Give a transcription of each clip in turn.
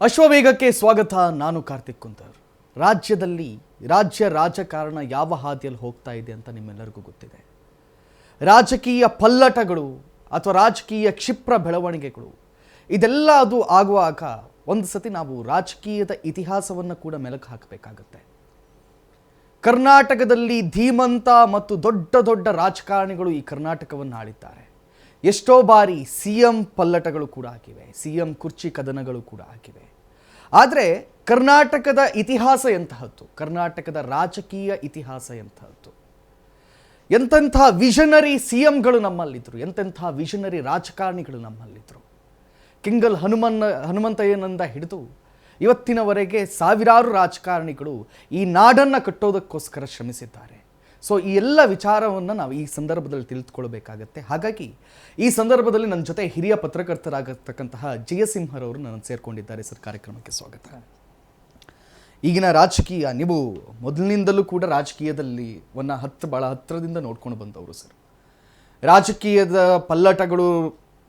ಅಶ್ವವೇಗಕ್ಕೆ ಸ್ವಾಗತ. ನಾನು ಕಾರ್ತಿಕ್ ಕುಂತರ್. ರಾಜ್ಯದಲ್ಲಿ ರಾಜಕಾರಣ ಯಾವ ಹಾದಿಯಲ್ಲಿ ಹೋಗ್ತಾ ಇದೆ ಅಂತ ನಿಮ್ಮೆಲ್ಲರಿಗೂ ಗೊತ್ತಿದೆ. ರಾಜಕೀಯ ಪಲ್ಲಟಗಳು ಅಥವಾ ರಾಜಕೀಯ ಕ್ಷಿಪ್ರ ಬೆಳವಣಿಗೆಗಳು ಇದೆಲ್ಲ ಅದು ಆಗುವಾಗ ಒಂದು ಸತಿ ನಾವು ರಾಜಕೀಯದ ಇತಿಹಾಸವನ್ನು ಕೂಡ ಮೆಲುಕು ಹಾಕಬೇಕಾಗತ್ತೆ. ಕರ್ನಾಟಕದಲ್ಲಿ ಧೀಮಂತ ಮತ್ತು ದೊಡ್ಡ ದೊಡ್ಡ ರಾಜಕಾರಣಿಗಳು ಈ ಕರ್ನಾಟಕವನ್ನು ಆಳಿದ್ದಾರೆ. ಎಷ್ಟೋ ಬಾರಿ CM ಪಲ್ಲಟಗಳು ಕೂಡ ಆಗಿವೆ, CM ಕುರ್ಚಿ ಕದನಗಳು ಕೂಡ ಆಗಿವೆ. ಆದರೆ ಕರ್ನಾಟಕದ ಇತಿಹಾಸ ಎಂತಹದ್ದು, ಕರ್ನಾಟಕದ ರಾಜಕೀಯ ಇತಿಹಾಸ ಎಂತಹದ್ದು. ಎಂತೆಂಥ ವಿಷನರಿ CMಗಳು ನಮ್ಮಲ್ಲಿದ್ದರು, ಎಂತೆಂಥ ವಿಷನರಿ ರಾಜಕಾರಣಿಗಳು ನಮ್ಮಲ್ಲಿದ್ದರು. ಕೆಂಗಲ್ ಹನುಮಂತಯ್ಯನಿಂದ ಹಿಡಿದು ಇವತ್ತಿನವರೆಗೆ ಸಾವಿರಾರು ರಾಜಕಾರಣಿಗಳು ಈ ನಾಡನ್ನು ಕಟ್ಟೋದಕ್ಕೋಸ್ಕರ ಶ್ರಮಿಸಿದ್ದಾರೆ. ಸೊ ಈ ಎಲ್ಲ ವಿಚಾರವನ್ನು ನಾವು ಈ ಸಂದರ್ಭದಲ್ಲಿ ತಿಳಿದುಕೊಳ್ಬೇಕಾಗತ್ತೆ. ಹಾಗಾಗಿ ಈ ಸಂದರ್ಭದಲ್ಲಿ ನನ್ನ ಜೊತೆ ಹಿರಿಯ ಪತ್ರಕರ್ತರಾಗತಕ್ಕಂತಹ ಜಯಸಿಂಹರವರು ನನ್ನ ಸೇರ್ಕೊಂಡಿದ್ದಾರೆ. ಸರ್, ಕಾರ್ಯಕ್ರಮಕ್ಕೆ ಸ್ವಾಗತ. ಈಗಿನ ರಾಜಕೀಯ, ನೀವು ಮೊದಲಿನಿಂದಲೂ ಕೂಡ ರಾಜಕೀಯದಲ್ಲಿ ಭಾಳ ಹತ್ತಿರದಿಂದ ನೋಡ್ಕೊಂಡು ಬಂದವರು ಸರ್. ರಾಜಕೀಯದ ಪಲ್ಲಟಗಳು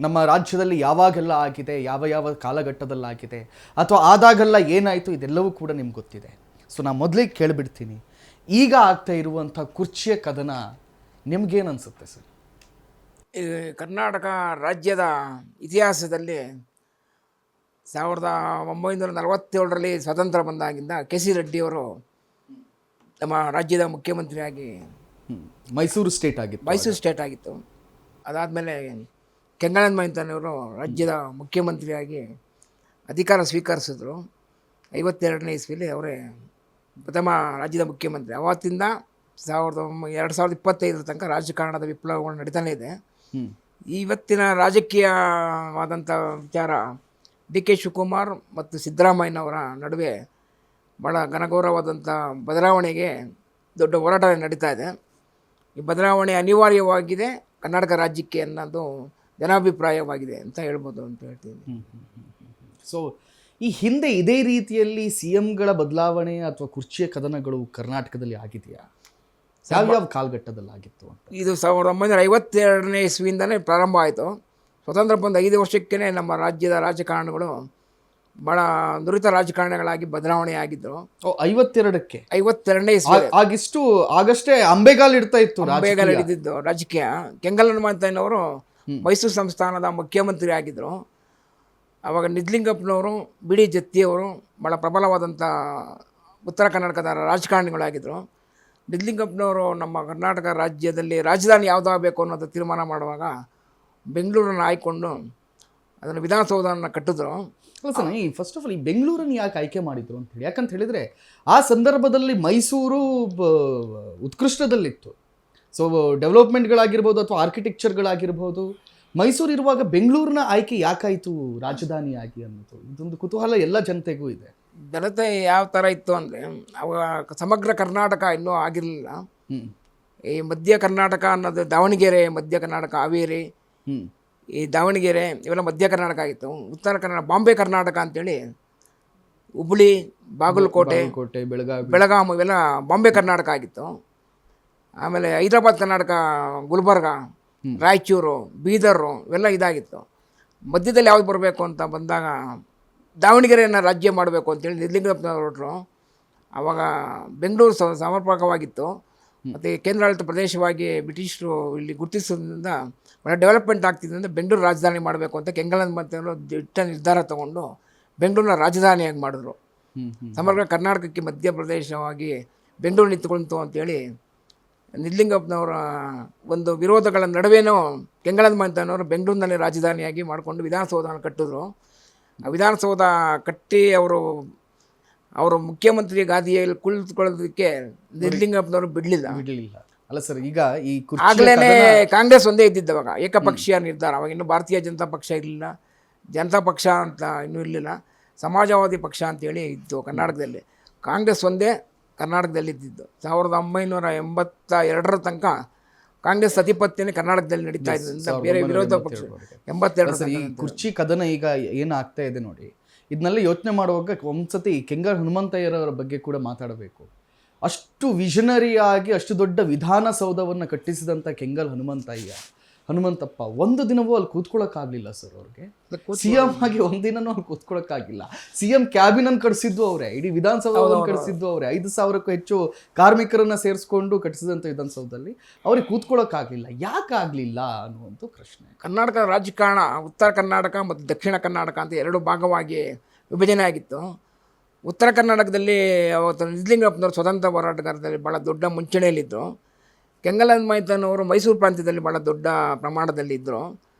ನಮ್ಮ ರಾಜ್ಯದಲ್ಲಿ ಯಾವಾಗೆಲ್ಲ ಆಗಿದೆ, ಯಾವ ಕಾಲಘಟ್ಟದಲ್ಲಾಗಿದೆ ಅಥವಾ ಆದಾಗೆಲ್ಲ ಏನಾಯಿತು, ಇದೆಲ್ಲವೂ ಕೂಡ ನಿಮ್ಗೆ ಗೊತ್ತಿದೆ. ಸೊ ನಾನು ಮೊದಲಿಗೆ ಕೇಳಿಬಿಡ್ತೀನಿ, ಈಗ ಆಗ್ತಾ ಇರುವಂಥ ಕುರ್ಚಿಯ ಕದನ ನಿಮ್ಗೇನು ಅನಿಸುತ್ತೆ ಸರ್? ಈ ಕರ್ನಾಟಕ ರಾಜ್ಯದ ಇತಿಹಾಸದಲ್ಲಿ 1947ರಲ್ಲಿ ಸ್ವತಂತ್ರ ಬಂದಾಗಿಂದ KC ರೆಡ್ಡಿಯವರು ನಮ್ಮ ರಾಜ್ಯದ ಮುಖ್ಯಮಂತ್ರಿಯಾಗಿ ಮೈಸೂರು ಸ್ಟೇಟ್ ಆಗಿತ್ತು. ಅದಾದಮೇಲೆ ಕೆಂಗಲ್ ಹನುಮಂತಯ್ಯನವರು ರಾಜ್ಯದ ಮುಖ್ಯಮಂತ್ರಿಯಾಗಿ ಅಧಿಕಾರ ಸ್ವೀಕರಿಸಿದ್ರು. 52ನೇ ಇಸ್ವಿಲಿ ಅವರೇ ಪ್ರಥಮ ರಾಜ್ಯದ ಮುಖ್ಯಮಂತ್ರಿ. ಅವತ್ತಿಂದ 2025 ತನಕ ರಾಜಕಾರಣದ ವಿಪ್ಲವಗಳು ನಡೀತಾನೆ ಇದೆ. ಇವತ್ತಿನ ರಾಜಕೀಯವಾದಂಥ ವಿಚಾರ DK ಶಿವಕುಮಾರ್ ಮತ್ತು ಸಿದ್ದರಾಮಯ್ಯನವರ ನಡುವೆ ಭಾಳ ಘನಘೋರವಾದಂಥ ಬದಲಾವಣೆಗೆ ದೊಡ್ಡ ಹೋರಾಟ ನಡೀತಾ ಇದೆ. ಈ ಬದಲಾವಣೆ ಅನಿವಾರ್ಯವಾಗಿದೆ ಕರ್ನಾಟಕ ರಾಜ್ಯಕ್ಕೆ ಅನ್ನೋದು ಜನಾಭಿಪ್ರಾಯವಾಗಿದೆ ಅಂತ ಹೇಳ್ಬೋದು ಅಂತ ಹೇಳ್ತೀನಿ. ಸೊ ಈ ಹಿಂದೆ ಇದೇ ರೀತಿಯಲ್ಲಿ CMಗಳ ಬದಲಾವಣೆ ಅಥವಾ ಕುರ್ಚಿಯ ಕದನಗಳು ಕರ್ನಾಟಕದಲ್ಲಿ ಆಗಿದೆಯಾ? ಯಾವ್ಯಾವ ಕಾಲಘಟ್ಟದಲ್ಲಿ ಆಗಿತ್ತು ಅಂತ? ಇದು 1952ನೇ ಇಸ್ವಿಯಿಂದಲೇ ಪ್ರಾರಂಭ ಆಯಿತು. ಸ್ವತಂತ್ರ ಬಂದ 5 ವರ್ಷಕ್ಕೇ ನಮ್ಮ ರಾಜ್ಯದ ರಾಜಕಾರಣಿಗಳು ಭಾಳ ನುರಿತ ರಾಜಕಾರಣಿಗಳಾಗಿ ಬದಲಾವಣೆ ಆಗಿದ್ದರು. 52ನೇ ಇಸ್ವಿ ಆಗಷ್ಟೇ ಅಂಬೆಗಾಲ್ ಇಡ್ತಾ ಇತ್ತು, ಅಂಬೆಗಾಲ್ ಹಿಡಿದಿದ್ದು ರಾಜಕೀಯ. ಕೆಂಗಲ್ ಹನುಮಂತಯ್ಯನವರು ಮೈಸೂರು ಸಂಸ್ಥಾನದ ಮುಖ್ಯಮಂತ್ರಿ ಆಗಿದ್ದರು. ಆವಾಗ ನಿಜಲಿಂಗಪ್ಪನವರು, BD ಜತ್ತಿಯವರು ಭಾಳ ಪ್ರಬಲವಾದಂಥ ಉತ್ತರ ಕರ್ನಾಟಕದ ರಾಜಕಾರಣಿಗಳಾಗಿದ್ದರು. ನಿಜಲಿಂಗಪ್ಪನವರು ನಮ್ಮ ಕರ್ನಾಟಕ ರಾಜ್ಯದಲ್ಲಿ ರಾಜಧಾನಿ ಯಾವುದಾಗಬೇಕು ಅನ್ನೋದು ತೀರ್ಮಾನ ಮಾಡುವಾಗ ಬೆಂಗಳೂರನ್ನು ಆಯ್ಕೊಂಡು ಅದನ್ನು ವಿಧಾನಸೌಧವನ್ನು ಕಟ್ಟಿದ್ರು. ಫಸ್ಟ್ ಆಫ್ ಆಲ್ ಈ ಬೆಂಗಳೂರನ್ನು ಯಾಕೆ ಆಯ್ಕೆ ಮಾಡಿದ್ರು ಅಂತ ಹೇಳಿ, ಯಾಕಂತ ಹೇಳಿದರೆ ಆ ಸಂದರ್ಭದಲ್ಲಿ ಮೈಸೂರು ಉತ್ಕೃಷ್ಟದಲ್ಲಿತ್ತು. ಸೊ ಡೆವಲಪ್ಮೆಂಟ್ಗಳಾಗಿರ್ಬೋದು ಅಥವಾ ಆರ್ಕಿಟೆಕ್ಚರ್ಗಳಾಗಿರ್ಬೋದು, ಮೈಸೂರು ಇರುವಾಗ ಬೆಂಗಳೂರಿನ ಆಯ್ಕೆ ಯಾಕಾಯಿತು ರಾಜಧಾನಿಯಾಗಿ ಅನ್ನೋದು ಇದೊಂದು ಕುತೂಹಲ ಎಲ್ಲ ಜನತೆಗೂ ಇದೆ. ಜನತೆ ಯಾವ ಥರ ಇತ್ತು ಅಂದರೆ, ಅವಾಗ ಸಮಗ್ರ ಕರ್ನಾಟಕ ಇನ್ನೂ ಆಗಿರಲಿಲ್ಲ. ಈ ಮಧ್ಯ ಕರ್ನಾಟಕ ಅನ್ನೋದು ದಾವಣಗೆರೆ, ಮಧ್ಯ ಕರ್ನಾಟಕ ಹಾವೇರಿ, ಈ ದಾವಣಗೆರೆ ಇವೆಲ್ಲ ಮಧ್ಯ ಕರ್ನಾಟಕ ಆಗಿತ್ತು. ಉತ್ತರ ಕನ್ನಡ ಬಾಂಬೆ ಕರ್ನಾಟಕ ಅಂತೇಳಿ ಹುಬ್ಬಳ್ಳಿ, ಬಾಗಲಕೋಟೆ, ಬೆಳಗಾವಿ ಇವೆಲ್ಲ ಬಾಂಬೆ ಕರ್ನಾಟಕ ಆಗಿತ್ತು. ಆಮೇಲೆ ಹೈದರಾಬಾದ್ ಕರ್ನಾಟಕ, ಗುಲ್ಬರ್ಗ, ರಾಯಚೂರು, ಬೀದರು ಇವೆಲ್ಲ ಇದಾಗಿತ್ತು. ಮಧ್ಯದಲ್ಲಿ ಯಾವ್ದು ಬರಬೇಕು ಅಂತ ಬಂದಾಗ ದಾವಣಗೆರೆಯನ್ನು ರಾಜ್ಯ ಮಾಡಬೇಕು ಅಂತೇಳಿ ನಿಜಲಿಂಗಪ್ಪನವರು ಹೊರಟರು. ಆವಾಗ ಬೆಂಗಳೂರು ಸಮರ್ಪಕವಾಗಿತ್ತು ಮತ್ತು ಕೇಂದ್ರಾಡಳಿತ ಪ್ರದೇಶವಾಗಿ ಬ್ರಿಟಿಷರು ಇಲ್ಲಿ ಗುರುತಿಸೋದ್ರಿಂದ ಒಳ್ಳೆ ಡೆವಲಪ್ಮೆಂಟ್ ಆಗ್ತಿದ್ದರಿಂದ ಬೆಂಗಳೂರು ರಾಜಧಾನಿ ಮಾಡಬೇಕು ಅಂತ ಕೆಂಗಲ್ ಹನುಮಂತಯ್ಯನವರು ದಿಟ್ಟ ನಿರ್ಧಾರ ತಗೊಂಡು ಬೆಂಗಳೂರನ್ನ ರಾಜಧಾನಿಯಾಗಿ ಮಾಡಿದ್ರು. ಸಮಗ್ರ ಕರ್ನಾಟಕಕ್ಕೆ ಮಧ್ಯಪ್ರದೇಶವಾಗಿ ಬೆಂಗಳೂರು ನಿಂತುಕೊಳ್ತು ಅಂತೇಳಿ ನಿಜಲಿಂಗಪ್ಪನವರ ಒಂದು ವಿರೋಧಗಳ ನಡುವೆನೂ ಕೆಂಗಲ್ ಹನುಮಂತಯ್ಯನವರು ಬೆಂಗಳೂರಿನಲ್ಲಿ ರಾಜಧಾನಿಯಾಗಿ ಮಾಡಿಕೊಂಡು ವಿಧಾನಸೌಧವನ್ನು ಕಟ್ಟಿದ್ರು. ಆ ವಿಧಾನಸೌಧ ಕಟ್ಟಿ ಅವರು ಮುಖ್ಯಮಂತ್ರಿ ಗಾದಿಯಲ್ಲಿ ಕುಳಿತುಕೊಳ್ಳೋದಕ್ಕೆ ನಿಜಲಿಂಗಪ್ಪನವರು ಬಿಡಲಿಲ್ಲ. ಅಲ್ಲ ಸರ್, ಈಗ ಈ ಆಗಲೇ ಕಾಂಗ್ರೆಸ್ ಒಂದೇ ಇದ್ದಿದ್ದು ಅವಾಗ, ಏಕಪಕ್ಷೀಯ ನಿರ್ಧಾರ. ಅವಾಗ ಇನ್ನೂ ಭಾರತೀಯ ಜನತಾ ಪಕ್ಷ ಇರಲಿಲ್ಲ, ಜನತಾ ಪಕ್ಷ ಅಂತ ಇನ್ನೂ ಇರಲಿಲ್ಲ, ಸಮಾಜವಾದಿ ಪಕ್ಷ ಅಂತೇಳಿ ಇತ್ತು ಕರ್ನಾಟಕದಲ್ಲಿ. ಕಾಂಗ್ರೆಸ್ ಒಂದೇ ಕರ್ನಾಟಕದಲ್ಲಿ ಇದ್ದಿದ್ದು. 1982 ತನಕ ಕಾಂಗ್ರೆಸ್ ಅಧಿಪತ್ಯನೇ ಕರ್ನಾಟಕದಲ್ಲಿ ನಡೀತಾ ಇದ್ದರಿಂದ ಬೇರೆ ವಿರೋಧ ಪಕ್ಷ 82. ಈ ಕುರ್ಚಿ ಕದನ ಈಗ ಏನಾಗ್ತಾ ಇದೆ ನೋಡಿ, ಇದನ್ನೆಲ್ಲ ಯೋಚನೆ ಮಾಡುವಾಗ ಒಂದ್ಸತಿ ಕೆಂಗಲ್ ಹನುಮಂತಯ್ಯರವರ ಬಗ್ಗೆ ಕೂಡ ಮಾತಾಡಬೇಕು. ಅಷ್ಟು ವಿಷನರಿಯಾಗಿ ಅಷ್ಟು ದೊಡ್ಡ ವಿಧಾನಸೌಧವನ್ನು ಕಟ್ಟಿಸಿದಂಥ ಕೆಂಗಲ್ ಹನುಮಂತಯ್ಯ ಹನುಮಂತಪ್ಪ ಒಂದು ದಿನವೂ ಅಲ್ಲಿ ಕೂತ್ಕೊಳ್ಳೋಕ್ಕಾಗಲಿಲ್ಲ ಸರ್ ಅವ್ರಿಗೆ. ಸಿಎಂ ಆಗಿ ಒಂದಿನನೂ ಅಲ್ಲಿ ಕೂತ್ಕೊಳ್ಳೋಕ್ಕಾಗಿಲ್ಲ. ಸಿಎಂ ಕ್ಯಾಬಿನ್ ಅನ್ನು ಕಟ್ಸಿದ್ದು ಅವರೇ, ಇಡೀ ವಿಧಾನಸೌಧವನ್ನು ಕಟ್ಸಿದ್ದು ಅವರೇ, 5,000ಕ್ಕೂ ಹೆಚ್ಚು ಕಾರ್ಮಿಕರನ್ನ ಸೇರಿಸ್ಕೊಂಡು ಕಟ್ಟಿಸಿದಂಥ ವಿಧಾನಸೌಧದಲ್ಲಿ ಅವ್ರಿಗೆ ಕೂತ್ಕೊಳ್ಳೋಕ್ಕಾಗಲಿಲ್ಲ. ಯಾಕಾಗಲಿಲ್ಲ ಅನ್ನುವಂಥ ಪ್ರಶ್ನೆ. ಕರ್ನಾಟಕದ ರಾಜಕಾರಣ ಉತ್ತರ ಕರ್ನಾಟಕ ಮತ್ತು ದಕ್ಷಿಣ ಕರ್ನಾಟಕ ಅಂತ ಎರಡು ಭಾಗವಾಗಿ ವಿಭಜನೆ ಆಗಿತ್ತು. ಉತ್ತರ ಕರ್ನಾಟಕದಲ್ಲಿ ಅವತ್ತು ನಿಜಲಿಂಗಪ್ಪನವರು ಸ್ವತಂತ್ರ ಹೋರಾಟಗಾರರಲ್ಲಿ ಭಾಳ ದೊಡ್ಡ ಮುಂಚೂಣಿಯಲ್ಲಿದ್ದರು. ಕೆಂಗಲ್ ಮೈತನವರು ಮೈಸೂರು ಪ್ರಾಂತ್ಯದಲ್ಲಿ ಭಾಳ ದೊಡ್ಡ ಪ್ರಮಾಣದಲ್ಲಿ ಇದ್ದರು.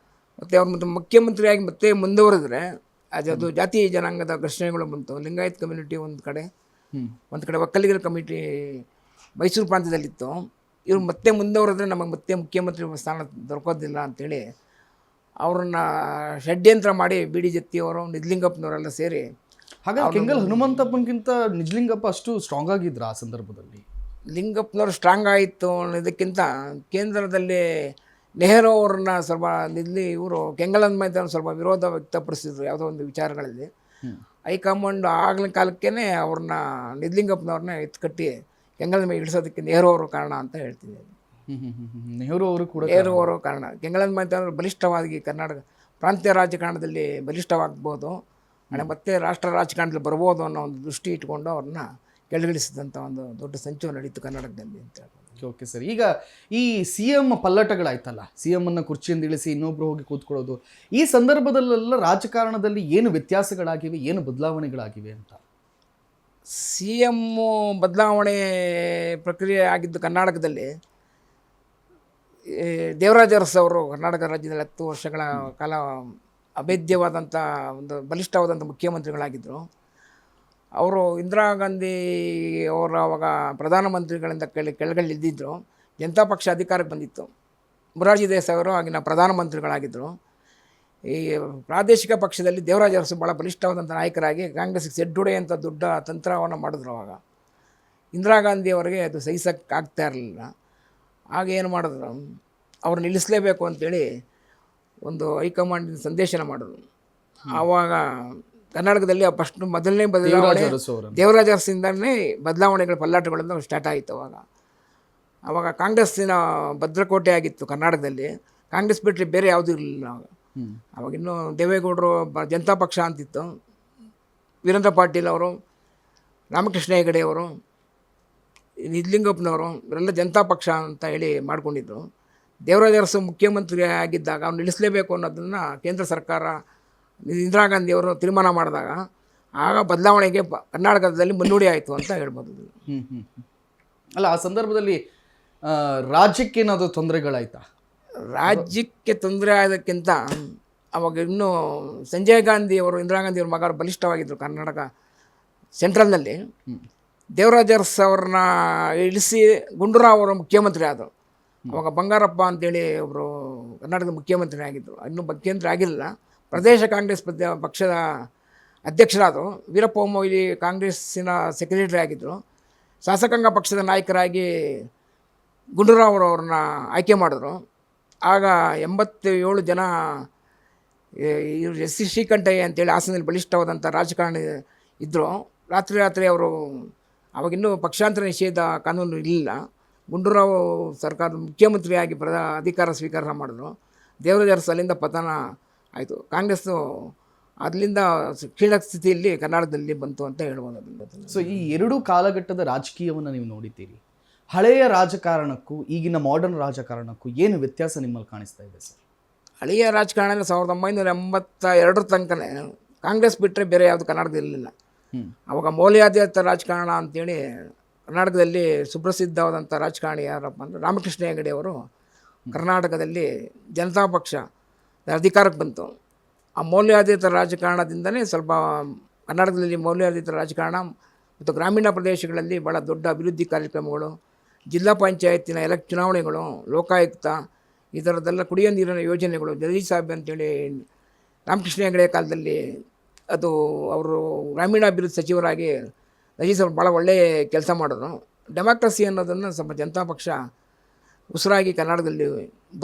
ಮತ್ತು ಅವ್ರು ಮತ್ತು ಮುಖ್ಯಮಂತ್ರಿಯಾಗಿ ಮತ್ತೆ ಮುಂದುವರೆದ್ರೆ ಅದು ಜಾತಿ ಜನಾಂಗದ ಘರ್ಷಣೆಗಳು ಬಂತು. ಲಿಂಗಾಯತ್ ಕಮ್ಯುನಿಟಿ ಒಂದು ಕಡೆ ಒಕ್ಕಲಿಗರ ಕಮಿಟಿ ಮೈಸೂರು ಪ್ರಾಂತ್ಯದಲ್ಲಿತ್ತು. ಇವ್ರು ಮತ್ತೆ ಮುಂದುವರೆದ್ರೆ ನಮಗೆ ಮತ್ತೆ ಮುಖ್ಯಮಂತ್ರಿ ಸ್ಥಾನ ದೊರಕೋದಿಲ್ಲ ಅಂಥೇಳಿ ಅವ್ರನ್ನ ಷಡ್ಯಂತ್ರ ಮಾಡಿ ಬಿ ಡಿ ಜತ್ತಿಯವರು ನಿಜಲಿಂಗಪ್ಪನವರೆಲ್ಲ ಸೇರಿ, ಹಾಗಾಗಿ ಕೆಂಗಲ್ ಹನುಮಂತಪ್ಪನಿಗಿಂತ ನಿಜಲಿಂಗಪ್ಪ ಅಷ್ಟು ಸ್ಟ್ರಾಂಗ್ ಆಗಿದ್ರ ಆ ಸಂದರ್ಭದಲ್ಲಿ? ಲಿಂಗಪ್ಪನವರು ಸ್ಟ್ರಾಂಗ್ ಆಯಿತು ಅನ್ನೋದಕ್ಕಿಂತ ಕೇಂದ್ರದಲ್ಲಿ ನೆಹರು ಅವ್ರನ್ನ ಸ್ವಲ್ಪ ಇವರು ಕೆಂಗಲ್ ಹನುಮಂತವ್ರನ್ನ ಸ್ವಲ್ಪ ವಿರೋಧ ವ್ಯಕ್ತಪಡಿಸಿದ್ರು ಯಾವುದೋ ಒಂದು ವಿಚಾರಗಳಲ್ಲಿ. ಹೈಕಮಾಂಡ್ ಆಗಲಿನ ಕಾಲಕ್ಕೇ ಅವ್ರನ್ನ ನಿಜಲಿಂಗಪ್ಪನವ್ರನ್ನ ಎತ್ಕಟ್ಟಿ ಕೆಂಗಲ್ ಮೇಲೆ ಇಳಿಸೋದಕ್ಕೆ ನೆಹರು ಅವರು ಕಾರಣ ಅಂತ ಹೇಳ್ತೀನಿ. ನೆಹರು ಅವರು ಕಾರಣ. ಕೆಂಗಲ್ ಹನುಮಂತವ್ರು ಬಲಿಷ್ಠವಾಗಿ ಕರ್ನಾಟಕ ಪ್ರಾಂತ್ಯ ರಾಜಕಾರಣದಲ್ಲಿ ಬಲಿಷ್ಠವಾಗ್ಬೋದು, ಮತ್ತೆ ರಾಷ್ಟ್ರ ರಾಜಕಾರಣದಲ್ಲಿ ಬರ್ಬೋದು ಅನ್ನೋ ಒಂದು ದೃಷ್ಟಿ ಇಟ್ಕೊಂಡು ಅವ್ರನ್ನ ಕೆಳಗಿಳಿಸಿದಂಥ ಒಂದು ದೊಡ್ಡ ಸಂಚು ನಡೀತು ಕರ್ನಾಟಕದಲ್ಲಿ ಅಂತ ಹೇಳ್ಬೋದು. ಓಕೆ ಸರ್, ಈಗ ಈ ಸಿ ಎಂ ಪಲ್ಲಟಗಳಾಯ್ತಲ್ಲ, ಸಿ ಎಂ ಅನ್ನ ಕುರ್ಚಿಯಿಂದ ಇಳಿಸಿ ಇನ್ನೊಬ್ರು ಹೋಗಿ ಕೂತ್ಕೊಳ್ಳೋದು, ಈ ಸಂದರ್ಭದಲ್ಲೆಲ್ಲ ರಾಜಕಾರಣದಲ್ಲಿ ಏನು ವ್ಯತ್ಯಾಸಗಳಾಗಿವೆ, ಏನು ಬದಲಾವಣೆಗಳಾಗಿವೆ ಅಂತ? ಸಿ ಎಂ ಬದಲಾವಣೆ ಪ್ರಕ್ರಿಯೆ ಆಗಿದ್ದು ಕರ್ನಾಟಕದಲ್ಲಿ ದೇವರಾಜ ಅರಸು ಅವರು ಕರ್ನಾಟಕ ರಾಜ್ಯದಲ್ಲಿ 10 ವರ್ಷಗಳ ಕಾಲ ಅಭೇದ್ಯವಾದಂಥ ಒಂದು ಬಲಿಷ್ಠವಾದಂಥ ಮುಖ್ಯಮಂತ್ರಿಗಳಾಗಿದ್ದರು. ಅವರು ಇಂದಿರಾ ಗಾಂಧಿ ಅವರು ಅವಾಗ ಪ್ರಧಾನಮಂತ್ರಿಗಳಿಂದ ಕೆಳಗಲ್ಲಿದ್ದಿದ್ದರು. ಜನತಾ ಪಕ್ಷ ಅಧಿಕಾರಕ್ಕೆ ಬಂದಿತ್ತು. ಮೊರಾರ್ಜಿ ದೇಸಾಯಿ ಅವರು ಆಗಿನ ಪ್ರಧಾನಮಂತ್ರಿಗಳಾಗಿದ್ದರು. ಈ ಪ್ರಾದೇಶಿಕ ಪಕ್ಷದಲ್ಲಿ ದೇವರಾಜ ಅರಸು ಭಾಳ ಬಲಿಷ್ಠವಾದಂಥ ನಾಯಕರಾಗಿ ಕಾಂಗ್ರೆಸ್ಗೆ ಸೆಡ್ಡುಡೆಯಂಥ ದೊಡ್ಡ ತಂತ್ರವನ್ನು ಮಾಡಿದ್ರು. ಅವಾಗ ಇಂದಿರಾ ಗಾಂಧಿ ಅವರಿಗೆ ಅದು ಸಹಿಸೋಕ್ಕೆ ಆಗ್ತಾ ಇರಲಿಲ್ಲ. ಆಗ ಏನು ಮಾಡಿದ್ರು, ಅವ್ರು ನಿಲ್ಲಿಸಲೇಬೇಕು ಅಂಥೇಳಿ ಒಂದು ಹೈಕಮಾಂಡಿನ ಸಂದೇಶನ ಮಾಡಿದ್ರು. ಆವಾಗ ಕರ್ನಾಟಕದಲ್ಲಿ ಮೊದಲನೇ ಬದಲಾವಣೆ ದೇವರಾಜ ಅರಸಿಂದನೇ ಬದಲಾವಣೆಗಳ ಪಲ್ಲಾಟಗಳಿಂದ ಸ್ಟಾರ್ಟ್ ಆಯಿತು. ಆವಾಗ ಕಾಂಗ್ರೆಸ್ಸಿನ ಭದ್ರಕೋಟೆ ಆಗಿತ್ತು ಕರ್ನಾಟಕದಲ್ಲಿ. ಕಾಂಗ್ರೆಸ್ ಬಿಟ್ಟರೆ ಬೇರೆ ಯಾವುದೂ ಇರಲಿಲ್ಲ. ಅವಾಗಿನ್ನೂ ದೇವೇಗೌಡರು ಜನತಾ ಪಕ್ಷ ಅಂತಿತ್ತು. ವೀರೇಂದ್ರ ಪಾಟೀಲ್ ಅವರು, ರಾಮಕೃಷ್ಣ ಹೆಗಡೆ ಅವರು, ನಿಜಲಿಂಗಪ್ಪನವರು ಇವರೆಲ್ಲ ಜನತಾ ಪಕ್ಷ ಅಂತ ಹೇಳಿ ಮಾಡ್ಕೊಂಡಿದ್ರು. ದೇವರಾಜ ಅರಸು ಮುಖ್ಯಮಂತ್ರಿ ಆಗಿದ್ದಾಗ ಅವ್ನು ನಿಲ್ಲಿಸಲೇಬೇಕು ಅನ್ನೋದನ್ನು ಕೇಂದ್ರ ಸರ್ಕಾರ ಇಂದಿರಾ ಗಾಂಧಿಯವರು ತೀರ್ಮಾನ ಮಾಡಿದಾಗ ಆಗ ಬದಲಾವಣೆಗೆ ಕರ್ನಾಟಕದಲ್ಲಿ ಮುನ್ನುಡಿ ಆಯಿತು ಅಂತ ಹೇಳ್ಬೋದು. ಅಲ್ಲ, ಆ ಸಂದರ್ಭದಲ್ಲಿ ರಾಜ್ಯಕ್ಕೇನಾದರೂ ತೊಂದರೆಗಳಾಯ್ತಾ? ರಾಜ್ಯಕ್ಕೆ ತೊಂದರೆ ಆಗೋದಕ್ಕಿಂತ ಅವಾಗ ಇನ್ನೂ ಸಂಜಯ್ ಗಾಂಧಿ ಅವರು ಇಂದಿರಾ ಗಾಂಧಿಯವ್ರ ಮಗ ಬಲಿಷ್ಠವಾಗಿದ್ದರು ಕರ್ನಾಟಕ ಸೆಂಟ್ರಲ್ನಲ್ಲಿ. ದೇವರಾಜ ಅರಸು ಅವ್ರನ್ನ ಇಳಿಸಿ ಗುಂಡೂರಾವ್ ಅವರು ಮುಖ್ಯಮಂತ್ರಿ ಆದರು. ಅವಾಗ ಬಂಗಾರಪ್ಪ ಅಂತೇಳಿ ಒಬ್ಬರು ಕರ್ನಾಟಕದ ಮುಖ್ಯಮಂತ್ರಿ ಆಗಿದ್ದರು. ಇನ್ನೂ ಮುಖ್ಯಮಂತ್ರಿ ಆಗಿರಲಿಲ್ಲ. ಪ್ರದೇಶ ಕಾಂಗ್ರೆಸ್ ಪಕ್ಷದ ಅಧ್ಯಕ್ಷರಾದರು. ವೀರಪ್ಪ ಮೊಯ್ಲಿ ಕಾಂಗ್ರೆಸ್ಸಿನ ಸೆಕ್ರೆಟರಿ ಆಗಿದ್ದರು. ಶಾಸಕಾಂಗ ಪಕ್ಷದ ನಾಯಕರಾಗಿ ಗುಂಡೂರಾವ್ ಅವ್ರನ್ನ ಆಯ್ಕೆ ಮಾಡಿದ್ರು. ಆಗ 87 ಜನ ಇವರು ಎಸ್ ಸಿ ಶ್ರೀಕಂಠಯ್ಯ ಅಂತೇಳಿ ಹಾಸನದಲ್ಲಿ ಬಲಿಷ್ಠವಾದಂಥ ರಾಜಕಾರಣಿ ಇದ್ದರು. ರಾತ್ರಿ ಅವರು ಅವಾಗಿನ್ನೂ ಪಕ್ಷಾಂತರ ನಿಷೇಧ ಕಾನೂನು ಇರಲಿಲ್ಲ. ಗುಂಡೂರಾವ್ ಸರ್ಕಾರದ ಮುಖ್ಯಮಂತ್ರಿಯಾಗಿ ಅಧಿಕಾರ ಸ್ವೀಕಾರ ಮಾಡಿದ್ರು. ದೇವರಾಜ ಅರಸು ಅಲ್ಲಿಂದ ಪತನ ಆಯಿತು. ಕಾಂಗ್ರೆಸ್ಸು ಅದರಿಂದ ಕೀಳ ಸ್ಥಿತಿಯಲ್ಲಿ ಕರ್ನಾಟಕದಲ್ಲಿ ಬಂತು ಅಂತ ಹೇಳ್ಬೋದು. ಸೊ ಈ ಎರಡೂ ಕಾಲಘಟ್ಟದ ರಾಜಕೀಯವನ್ನು ನೀವು ನೋಡಿದ್ದೀರಿ. ಹಳೆಯ ರಾಜಕಾರಣಕ್ಕೂ ಈಗಿನ ಮಾಡರ್ನ್ ರಾಜಕಾರಣಕ್ಕೂ ಏನು ವ್ಯತ್ಯಾಸ ನಿಮ್ಮಲ್ಲಿ ಕಾಣಿಸ್ತಾ ಇದೆ ಸರ್? ಹಳೆಯ ರಾಜಕಾರಣ 1982 ತನಕನೇ ಕಾಂಗ್ರೆಸ್ ಬಿಟ್ಟರೆ ಬೇರೆ ಯಾವುದು ಕರ್ನಾಟಕದಲ್ಲಿ ಇರಲಿಲ್ಲ. ಅವಾಗ ಮೌಲ್ಯಾಧಾರಿತ ರಾಜಕಾರಣ ಅಂತೇಳಿ ಕರ್ನಾಟಕದಲ್ಲಿ ಸುಪ್ರಸಿದ್ಧವಾದಂಥ ರಾಜಕಾರಣಿ ಯಾರಪ್ಪ ಅಂದರೆ ರಾಮಕೃಷ್ಣ ಹೆಗಡೆ ಅವರು ಕರ್ನಾಟಕದಲ್ಲಿ ಜನತಾ ಪಕ್ಷ ಅಧಿಕಾರಕ್ಕೆ ಬಂತು. ಆ ಮೌಲ್ಯಾಧಾರಿತ ರಾಜಕಾರಣದಿಂದಲೇ ಸ್ವಲ್ಪ ಕರ್ನಾಟಕದಲ್ಲಿ ಮೌಲ್ಯಾಧಾರಿತ ರಾಜಕಾರಣ ಮತ್ತು ಗ್ರಾಮೀಣ ಪ್ರದೇಶಗಳಲ್ಲಿ ಭಾಳ ದೊಡ್ಡ ಅಭಿವೃದ್ಧಿ ಕಾರ್ಯಕ್ರಮಗಳು, ಜಿಲ್ಲಾ ಪಂಚಾಯತಿನ ಚುನಾವಣೆಗಳು, ಲೋಕಾಯುಕ್ತ, ಈ ಥರದ್ದೆಲ್ಲ ಕುಡಿಯೋ ನೀರಿನ ಯೋಜನೆಗಳು, ಜಗದೀಶ್ ಸಾಹೇಬ್ ಅಂತೇಳಿ ರಾಮಕೃಷ್ಣ ಹೆಗಡೆ ಕಾಲದಲ್ಲಿ ಅದು ಅವರು ಗ್ರಾಮೀಣಾಭಿವೃದ್ಧಿ ಸಚಿವರಾಗಿ ಜಗದೀಶ್ ಅವರು ಭಾಳ ಒಳ್ಳೆಯ ಕೆಲಸ ಮಾಡಿದ್ರು. ಡೆಮಾಕ್ರಸಿ ಅನ್ನೋದನ್ನು ಸ್ವಲ್ಪ ಜನತಾ ಪಕ್ಷ ಉಸಿರಾಗಿ ಕರ್ನಾಟಕದಲ್ಲಿ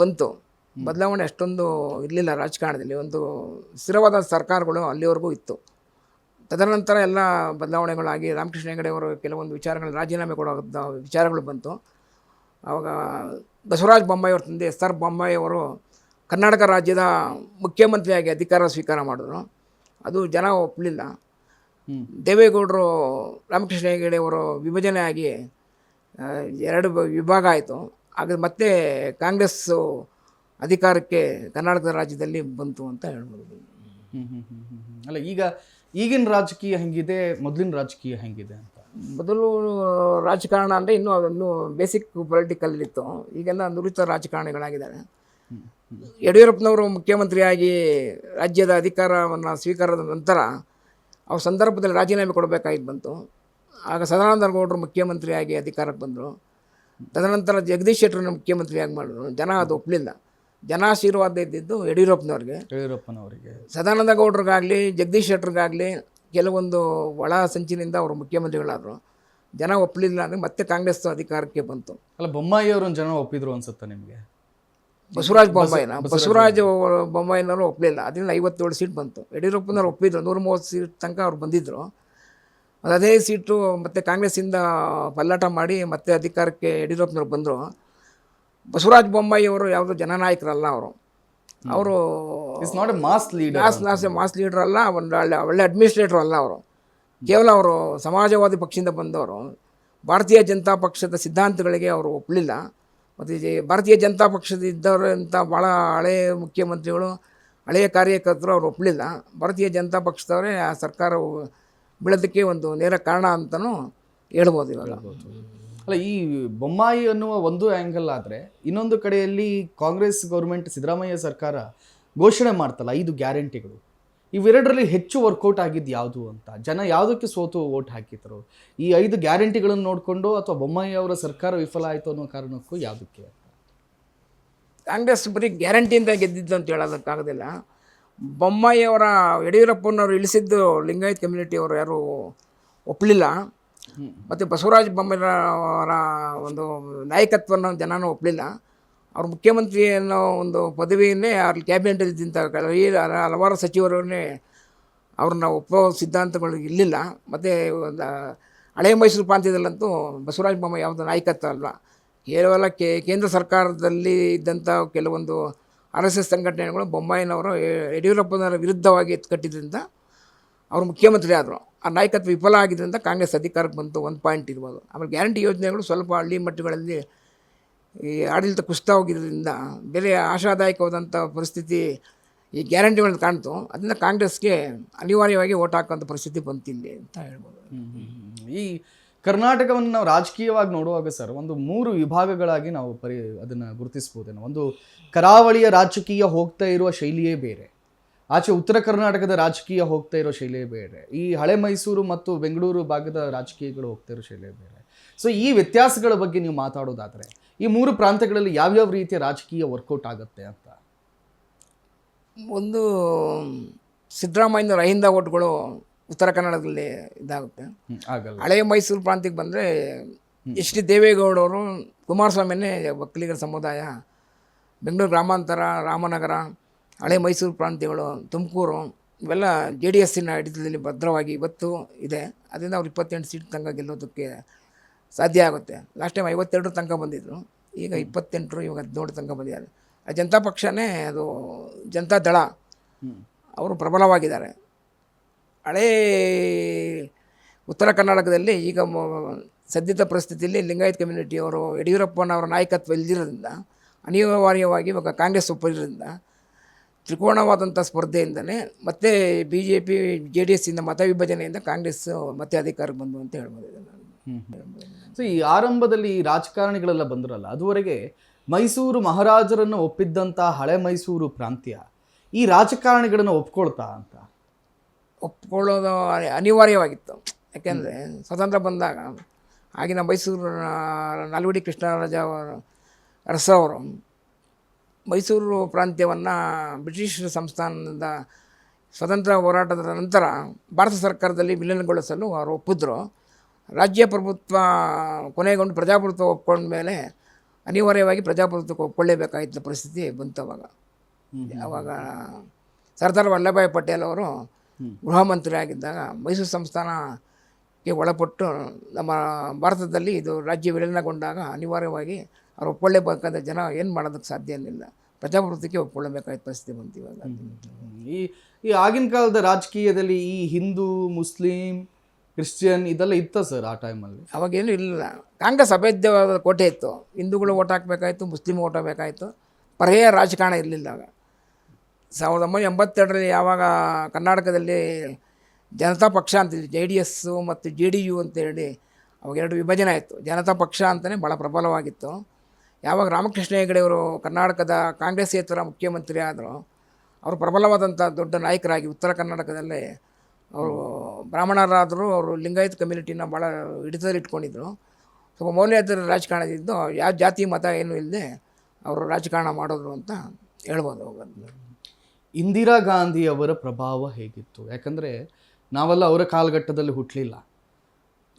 ಬಂತು. ಬದಲಾವಣೆ ಅಷ್ಟೊಂದು ಇರಲಿಲ್ಲ ರಾಜಕಾರಣದಲ್ಲಿ. ಒಂದು ಸ್ಥಿರವಾದ ಸರ್ಕಾರಗಳು ಅಲ್ಲಿವರೆಗೂ ಇತ್ತು. ತದನಂತರ ಎಲ್ಲ ಬದಲಾವಣೆಗಳಾಗಿ ರಾಮಕೃಷ್ಣ ಹೆಗಡೆ ಅವರು ಕೆಲವೊಂದು ವಿಚಾರಗಳು ರಾಜೀನಾಮೆ ಕೊಡೋ ವಿಚಾರಗಳು ಬಂತು. ಆವಾಗ ಬಸವರಾಜ ಬೊಮ್ಮಾಯಿ ಅವ್ರ ತಂದೆ ಎಸ್ ಆರ್ ಬೊಮ್ಮಾಯಿ ಅವರು ಕರ್ನಾಟಕ ರಾಜ್ಯದ ಮುಖ್ಯಮಂತ್ರಿಯಾಗಿ ಅಧಿಕಾರ ಸ್ವೀಕಾರ ಮಾಡಿದ್ರು. ಅದು ಜನ ಒಪ್ಪಲಿಲ್ಲ. ದೇವೇಗೌಡರು ರಾಮಕೃಷ್ಣ ಹೆಗಡೆ ಅವರು ವಿಭಜನೆ ಆಗಿ ಎರಡು ವಿಭಾಗ ಆಯಿತು. ಆಗ ಮತ್ತೆ ಕಾಂಗ್ರೆಸ್ಸು ಅಧಿಕಾರಕ್ಕೆ ಕರ್ನಾಟಕ ರಾಜ್ಯದಲ್ಲಿ ಬಂತು ಅಂತ ಹೇಳ್ಬೋದು. ಅಲ್ಲ, ಈಗಿನ ರಾಜಕೀಯ ಹೆಂಗಿದೆ, ಮೊದಲಿನ ರಾಜಕೀಯ ಹೆಂಗಿದೆ ಅಂತ? ಮೊದಲು ರಾಜಕಾರಣ ಅಂದರೆ ಇನ್ನೂ ಬೇಸಿಕ್ ಪೊಲಿಟಿಕಲ್ ಇತ್ತು. ಈಗೆಲ್ಲ ನುರಿತ ರಾಜಕಾರಣಿಗಳಾಗಿದ್ದಾರೆ. ಯಡಿಯೂರಪ್ಪನವರು ಮುಖ್ಯಮಂತ್ರಿಯಾಗಿ ರಾಜ್ಯದ ಅಧಿಕಾರವನ್ನು ಸ್ವೀಕಾರದ ನಂತರ ಅವ್ರ ಸಂದರ್ಭದಲ್ಲಿ ರಾಜೀನಾಮೆ ಕೊಡಬೇಕಾಗಿ ಬಂತು. ಆಗ ಸದಾನಂದ ಗೌಡರು ಮುಖ್ಯಮಂತ್ರಿಯಾಗಿ ಅಧಿಕಾರಕ್ಕೆ ಬಂದರು. ತದನಂತರ ಜಗದೀಶ್ ಶೆಟ್ಟರನ್ನು ಮುಖ್ಯಮಂತ್ರಿಯಾಗಿ ಮಾಡಿದ್ರು. ಜನ ಅದು ಒಪ್ಪಲಿಲ್ಲ. ಜನ ಆಶೀರ್ವಾದ ಇದ್ದಿದ್ದು ಯಡಿಯೂರಪ್ಪನವರಿಗೆ. ಸದಾನಂದ ಗೌಡ್ರಿಗಾಗಲಿ ಜಗದೀಶ್ ಶೆಟ್ಟರಿಗಾಗಲಿ ಕೆಲವೊಂದು ಒಳ ಸಂಚಿನಿಂದ ಅವರು ಮುಖ್ಯಮಂತ್ರಿಗಳಾದರು. ಜನ ಒಪ್ಪಲಿಲ್ಲ ಅಂದರೆ ಮತ್ತೆ ಕಾಂಗ್ರೆಸ್ ಅಧಿಕಾರಕ್ಕೆ ಬಂತು. ಅಲ್ಲ, ಬೊಮ್ಮಾಯಿ ಅವರನ್ನು ಜನ ಒಪ್ಪಿದ್ರು ಅನ್ಸುತ್ತೆ ನಿಮಗೆ? ಬಸವರಾಜ ಬೊಮ್ಮಾಯಿನವರು ಒಪ್ಪಲಿಲ್ಲ. ಅದರಿಂದ 57 ಸೀಟ್ ಬಂತು. ಯಡಿಯೂರಪ್ಪನವ್ರು ಒಪ್ಪಿದ್ರು, 130 ಸೀಟ್ ತನಕ ಅವ್ರು ಬಂದಿದ್ದರು. ಅದೇ ಸೀಟು ಮತ್ತು ಕಾಂಗ್ರೆಸ್ಸಿಂದ ಪಲ್ಲಾಟ ಮಾಡಿ ಮತ್ತೆ ಅಧಿಕಾರಕ್ಕೆ ಯಡಿಯೂರಪ್ಪನವ್ರು ಬಂದರು. ಬಸವರಾಜ ಬೊಮ್ಮಾಯಿ ಅವರು ಯಾವುದೋ ಜನನಾಯಕರಲ್ಲ. ಅವರು ಮಾಸ್ ಲೀಡರ್ ಅಲ್ಲ, ಒಳ್ಳೆ ಅಡ್ಮಿನಿಸ್ಟ್ರೇಟರ್ ಅಲ್ಲ. ಅವರು ಕೇವಲ ಅವರು ಸಮಾಜವಾದಿ ಪಕ್ಷದಿಂದ ಬಂದವರು. ಭಾರತೀಯ ಜನತಾ ಪಕ್ಷದ ಸಿದ್ಧಾಂತಗಳಿಗೆ ಅವರು ಒಪ್ಪಲಿಲ್ಲ. ಮತ್ತು ಭಾರತೀಯ ಜನತಾ ಪಕ್ಷದ ಇದ್ದವರಂಥ ಭಾಳ ಹಳೆಯ ಮುಖ್ಯಮಂತ್ರಿಗಳು, ಹಳೆಯ ಕಾರ್ಯಕರ್ತರು ಅವರು ಒಪ್ಪಲಿಲ್ಲ. ಭಾರತೀಯ ಜನತಾ ಪಕ್ಷದವರೇ ಆ ಸರ್ಕಾರ ಬೀಳೋದಕ್ಕೆ ಒಂದು ನೇರ ಕಾರಣ ಅಂತಲೂ ಹೇಳ್ಬೋದು ಇವಾಗ. ಅಲ್ಲ, ಈ ಬೊಮ್ಮಾಯಿ ಅನ್ನುವ ಒಂದು ಆ್ಯಂಗಲ್ ಆದರೆ, ಇನ್ನೊಂದು ಕಡೆಯಲ್ಲಿ ಕಾಂಗ್ರೆಸ್ ಗೌರ್ಮೆಂಟ್, ಸಿದ್ದರಾಮಯ್ಯ ಸರ್ಕಾರ ಘೋಷಣೆ ಮಾಡ್ತಲ್ಲ 5 ಗ್ಯಾರಂಟಿಗಳು. ಇವೆರಡರಲ್ಲಿ ಹೆಚ್ಚು ವರ್ಕೌಟ್ ಆಗಿದ್ದು ಯಾವುದು ಅಂತ, ಜನ ಯಾವುದಕ್ಕೆ ಸೋತು ವೋಟ್ ಹಾಕಿದ್ರು? ಈ 5 ಗ್ಯಾರಂಟಿಗಳನ್ನು ನೋಡಿಕೊಂಡು, ಅಥವಾ ಬೊಮ್ಮಾಯಿ ಅವರ ಸರ್ಕಾರ ವಿಫಲ ಆಯಿತು ಅನ್ನೋ ಕಾರಣಕ್ಕೂ ಯಾವುದಕ್ಕೆ? ಕಾಂಗ್ರೆಸ್ ಬರೀ ಗ್ಯಾರಂಟಿಯಿಂದ ಗೆದ್ದಿದ್ದು ಅಂತ ಹೇಳೋದಕ್ಕಾಗೋದಿಲ್ಲ. ಬೊಮ್ಮಾಯಿ ಅವರ ಯಡಿಯೂರಪ್ಪನವರು ಇಳಿಸಿದ್ದು ಲಿಂಗಾಯತ್ ಕಮ್ಯುನಿಟಿಯವರು ಯಾರೂ ಒಪ್ಪಲಿಲ್ಲ. ಮತ್ತು ಬಸವರಾಜ ಬೊಮ್ಮಾಯಿ ಅವರ ಒಂದು ನಾಯಕತ್ವವನ್ನು ಜನನೂ ಒಪ್ಪಲಿಲ್ಲ. ಅವ್ರ ಮುಖ್ಯಮಂತ್ರಿ ಅನ್ನೋ ಒಂದು ಪದವಿಯನ್ನೇ ಅವ್ರ ಕ್ಯಾಬಿನೆಟಲ್ಲಿ ಇದ್ದಂಥ ಹಲವಾರು ಸಚಿವರನ್ನೇ ಅವ್ರನ್ನ ಒಪ್ಪೋ ಸಿದ್ಧಾಂತಗಳು ಇರಲಿಲ್ಲ. ಮತ್ತು ಹಳೆಯ ಮೈಸೂರು ಪ್ರಾಂತ್ಯದಲ್ಲಂತೂ ಬಸವರಾಜ ಬೊಮ್ಮಾಯಿ ಯಾವುದೋ ನಾಯಕತ್ವ ಅಲ್ವ. ಕೇವಲ ಕೇಂದ್ರ ಸರ್ಕಾರದಲ್ಲಿ ಇದ್ದಂಥ ಕೆಲವೊಂದು RSS ಸಂಘಟನೆಗಳು ಬೊಮ್ಮಾಯಿನವರು ಯಡಿಯೂರಪ್ಪನವರ ವಿರುದ್ಧವಾಗಿ ಎತ್ಕಟ್ಟಿದ್ದರಿಂದ ಅವರು ಮುಖ್ಯಮಂತ್ರಿ ಆದರು. ಆ ನಾಯಕತ್ವ ವಿಫಲ ಆಗಿದ್ದರಿಂದ ಕಾಂಗ್ರೆಸ್ ಅಧಿಕಾರಕ್ಕೆ ಬಂತು. ಒಂದು ಪಾಯಿಂಟ್ ಇರ್ಬೋದು. ಆಮೇಲೆ ಗ್ಯಾರಂಟಿ ಯೋಜನೆಗಳು ಸ್ವಲ್ಪ ಹಳ್ಳಿ ಮಟ್ಟಗಳಲ್ಲಿ ಈ ಆಡಳಿತ ಕುಸಿತ ಹೋಗಿದ್ದರಿಂದ ಬೇರೆ ಆಶಾದಾಯಕವಾದಂಥ ಪರಿಸ್ಥಿತಿ ಈ ಗ್ಯಾರಂಟಿಗಳನ್ನು ಕಾಣ್ತು. ಅದರಿಂದ ಕಾಂಗ್ರೆಸ್ಗೆ ಅನಿವಾರ್ಯವಾಗಿ ಓಟ್ ಹಾಕುವಂಥ ಪರಿಸ್ಥಿತಿ ಬಂತಿಲ್ಲಿ ಅಂತ ಹೇಳ್ಬೋದು. ಈ ಕರ್ನಾಟಕವನ್ನು ನಾವು ರಾಜಕೀಯವಾಗಿ ನೋಡುವಾಗ ಸರ್, ಒಂದು 3 ವಿಭಾಗಗಳಾಗಿ ನಾವು ಅದನ್ನು ಗುರುತಿಸ್ಬೋದೇನೋ. ಒಂದು ಕರಾವಳಿಯ ರಾಜಕೀಯ ಹೋಗ್ತಾ ಇರುವ ಶೈಲಿಯೇ ಬೇರೆ, ಆಚೆ ಉತ್ತರ ಕರ್ನಾಟಕದ ರಾಜಕೀಯ ಹೋಗ್ತಾ ಇರೋ ಶೈಲಿಯೇ ಬೇರೆ, ಈ ಹಳೆ ಮೈಸೂರು ಮತ್ತು ಬೆಂಗಳೂರು ಭಾಗದ ರಾಜಕೀಯಗಳು ಹೋಗ್ತಾ ಇರೋ ಶೈಲಿಯೇ ಬೇರೆ. ಸೊ ಈ ವ್ಯತ್ಯಾಸಗಳ ಬಗ್ಗೆ ನೀವು ಮಾತಾಡೋದಾದರೆ, ಈ 3 ಪ್ರಾಂತ್ಯಗಳಲ್ಲಿ ಯಾವ್ಯಾವ ರೀತಿಯ ರಾಜಕೀಯ ವರ್ಕೌಟ್ ಆಗುತ್ತೆ ಅಂತ? ಒಂದು, ಸಿದ್ದರಾಮಯ್ಯನವರ ಅಹಿಂದ ಓಟ್ಗಳು ಉತ್ತರ ಕನ್ನಡದಲ್ಲಿ ಇದಾಗುತ್ತೆ. ಹಳೆಯ ಮೈಸೂರು ಪ್ರಾಂತ್ಯಕ್ಕೆ ಬಂದರೆ ಎಚ್ ಡಿ ದೇವೇಗೌಡವರು, ಕುಮಾರಸ್ವಾಮಿಯನ್ನೇ ಒಕ್ಕಲಿಗರ ಸಮುದಾಯ, ಬೆಂಗಳೂರು ಗ್ರಾಮಾಂತರ, ರಾಮನಗರ, ಹಳೆ ಮೈಸೂರು ಪ್ರಾಂತ್ಯಗಳು, ತುಮಕೂರು ಇವೆಲ್ಲ JDSನ ಹಿಡಿತದಲ್ಲಿ ಭದ್ರವಾಗಿ ಇವತ್ತು ಇದೆ. ಅದರಿಂದ ಅವ್ರು 28 ಸೀಟ್ ತನಕ ಗೆಲ್ಲೋದಕ್ಕೆ ಸಾಧ್ಯ ಆಗುತ್ತೆ. ಲಾಸ್ಟ್ ಟೈಮ್ 52 ತನಕ ಬಂದಿದ್ದರು, ಈಗ 28, ಇವಾಗ 17 ತನಕ ಬಂದಿದ್ದಾರೆ. ಆ ಜನತಾ ಪಕ್ಷನೇ, ಅದು ಜನತಾ ದಳ, ಅವರು ಪ್ರಬಲವಾಗಿದ್ದಾರೆ. ಹಳೇ ಉತ್ತರ ಕರ್ನಾಟಕದಲ್ಲಿ ಈಗ ಸದ್ಯದ ಪರಿಸ್ಥಿತಿಯಲ್ಲಿ ಲಿಂಗಾಯತ್ ಕಮ್ಯುನಿಟಿಯವರು ಯಡಿಯೂರಪ್ಪನವರ ನಾಯಕತ್ವ ಇಲ್ಲದಿರೋದ್ರಿಂದ, ಅನಿವಾರ್ಯವಾಗಿ ಇವಾಗ ಕಾಂಗ್ರೆಸ್ ಒಪ್ಪಿರೋದ್ರಿಂದ ತ್ರಿಕೋಣವಾದಂಥ ಸ್ಪರ್ಧೆಯಿಂದಲೇ ಮತ್ತೆ BJP JDSಯಿಂದ ಮತ ವಿಭಜನೆಯಿಂದ ಕಾಂಗ್ರೆಸ್ ಮತ್ತೆ ಅಧಿಕಾರಕ್ಕೆ ಬಂದು ಅಂತ ಹೇಳ್ಬೋದು. ಸೊ ಈ ಆರಂಭದಲ್ಲಿ ರಾಜಕಾರಣಿಗಳೆಲ್ಲ ಬಂದ್ರಲ್ಲ, ಅದುವರೆಗೆ ಮೈಸೂರು ಮಹಾರಾಜರನ್ನು ಒಪ್ಪಿದ್ದಂಥ ಹಳೆ ಮೈಸೂರು ಪ್ರಾಂತ್ಯ ಈ ರಾಜಕಾರಣಿಗಳನ್ನು ಒಪ್ಕೊಳ್ತಾ ಅಂತ? ಒಪ್ಕೊಳ್ಳೋದು ಅನಿವಾರ್ಯವಾಗಿತ್ತು. ಯಾಕೆಂದರೆ ಸ್ವತಂತ್ರ ಬಂದಾಗ ಆಗಿನ ಮೈಸೂರು ನಾಲ್ವಡಿ ಕೃಷ್ಣರಾಜ ಅರಸವರು ಮೈಸೂರು ಪ್ರಾಂತ್ಯವನ್ನು ಬ್ರಿಟಿಷ್ ಸಂಸ್ಥಾನದ ಸ್ವತಂತ್ರ ಹೋರಾಟದ ನಂತರ ಭಾರತ ಸರ್ಕಾರದಲ್ಲಿ ವಿಲೀನಗೊಳಿಸಲು ಅವರು ಒಪ್ಪಿದ್ರು. ರಾಜ್ಯ ಪ್ರಭುತ್ವ ಕೊನೆಗೊಂಡು ಪ್ರಜಾಪ್ರಭುತ್ವ ಒಪ್ಕೊಂಡ ಮೇಲೆ ಅನಿವಾರ್ಯವಾಗಿ ಪ್ರಜಾಪ್ರಭುತ್ವಕ್ಕೆ ಒಪ್ಕೊಳ್ಳೇಬೇಕಾಗಿದ್ದ ಪರಿಸ್ಥಿತಿ ಬಂತು. ಆವಾಗ ಸರ್ದಾರ್ ವಲ್ಲಭಾಯ್ ಪಟೇಲ್ ಅವರು ಗೃಹ ಮಂತ್ರಿ ಆಗಿದ್ದಾಗ ಮೈಸೂರು ಸಂಸ್ಥಾನಕ್ಕೆ ಒಳಪಟ್ಟು ನಮ್ಮ ಭಾರತದಲ್ಲಿ ಇದು ರಾಜ್ಯ ವಿಲೀನಗೊಂಡಾಗ ಅನಿವಾರ್ಯವಾಗಿ ಅವ್ರು ಒಪ್ಕೊಳ್ಳೇಬೇಕಾದ ಜನ ಏನು ಮಾಡೋದಕ್ಕೆ ಸಾಧ್ಯ ಇರಲಿಲ್ಲ. ಪ್ರಜಾಪ್ರಭುತ್ವಕ್ಕೆ ಒಪ್ಪಿಕೊಳ್ಳಬೇಕಾದ ಪರಿಸ್ಥಿತಿ ಬಂತು ಇವಾಗ. ಈ ಈ ಆಗಿನ ಕಾಲದ ರಾಜಕೀಯದಲ್ಲಿ ಈ ಹಿಂದೂ ಮುಸ್ಲಿಂ ಕ್ರಿಶ್ಚಿಯನ್ ಇದೆಲ್ಲ ಇತ್ತ ಸರ್ ಆ ಟೈಮಲ್ಲಿ? ಅವಾಗೇನು ಇಲ್ಲ. ಕಾಂಗ್ರೆಸ್ ಅಭೇದ್ಯವಾದ ಕೋಟೆ ಇತ್ತು. ಹಿಂದೂಗಳು ಓಟ್ ಹಾಕಬೇಕಾಯ್ತು, ಮುಸ್ಲಿಮ್ ಓಟ್ ಹಾಕಬೇಕಾಯ್ತು. ಪರ್ಯಾಯ ರಾಜಕಾರಣ ಇರಲಿಲ್ಲ ಆಗ. 1982ರಲ್ಲಿ ಯಾವಾಗ ಕರ್ನಾಟಕದಲ್ಲಿ ಜನತಾ ಪಕ್ಷ ಅಂತಿದ್ವಿ, JDS ಮತ್ತು JDU ಅಂತೇಳಿ ಅವಾಗ ಎರಡು ವಿಭಜನೆ ಆಯಿತು. ಜನತಾ ಪಕ್ಷ ಅಂತಲೇ ಭಾಳ ಪ್ರಬಲವಾಗಿತ್ತು. ಯಾವಾಗ ರಾಮಕೃಷ್ಣ ಹೆಗಡೆ ಅವರು ಕರ್ನಾಟಕದ ಕಾಂಗ್ರೆಸ್ಸೇತರ ಮುಖ್ಯಮಂತ್ರಿ ಆದರು, ಅವರು ಪ್ರಬಲವಾದಂಥ ದೊಡ್ಡ ನಾಯಕರಾಗಿ ಉತ್ತರ ಕರ್ನಾಟಕದಲ್ಲೇ ಅವರು ಬ್ರಾಹ್ಮಣರಾದರೂ ಅವರು ಲಿಂಗಾಯತ್ ಕಮ್ಯುನಿಟಿನ ಭಾಳ ಹಿಡಿತದಲ್ಲಿ ಇಟ್ಕೊಂಡಿದ್ರು. ಸ್ವಲ್ಪ ಮೌಲ್ಯಾಧಾರಿತ ರಾಜಕಾರಣದಿದ್ದು ಯಾವ ಜಾತಿ ಮತ ಏನೂ ಇಲ್ಲದೆ ಅವರು ರಾಜಕಾರಣ ಮಾಡೋದು ಅಂತ ಹೇಳ್ಬೋದು. ಇಂದಿರಾ ಗಾಂಧಿ ಅವರ ಪ್ರಭಾವ ಹೇಗಿತ್ತು? ಯಾಕಂದರೆ ನಾವೆಲ್ಲ ಅವರ ಕಾಲಘಟ್ಟದಲ್ಲಿ ಹುಟ್ಟಲಿಲ್ಲ.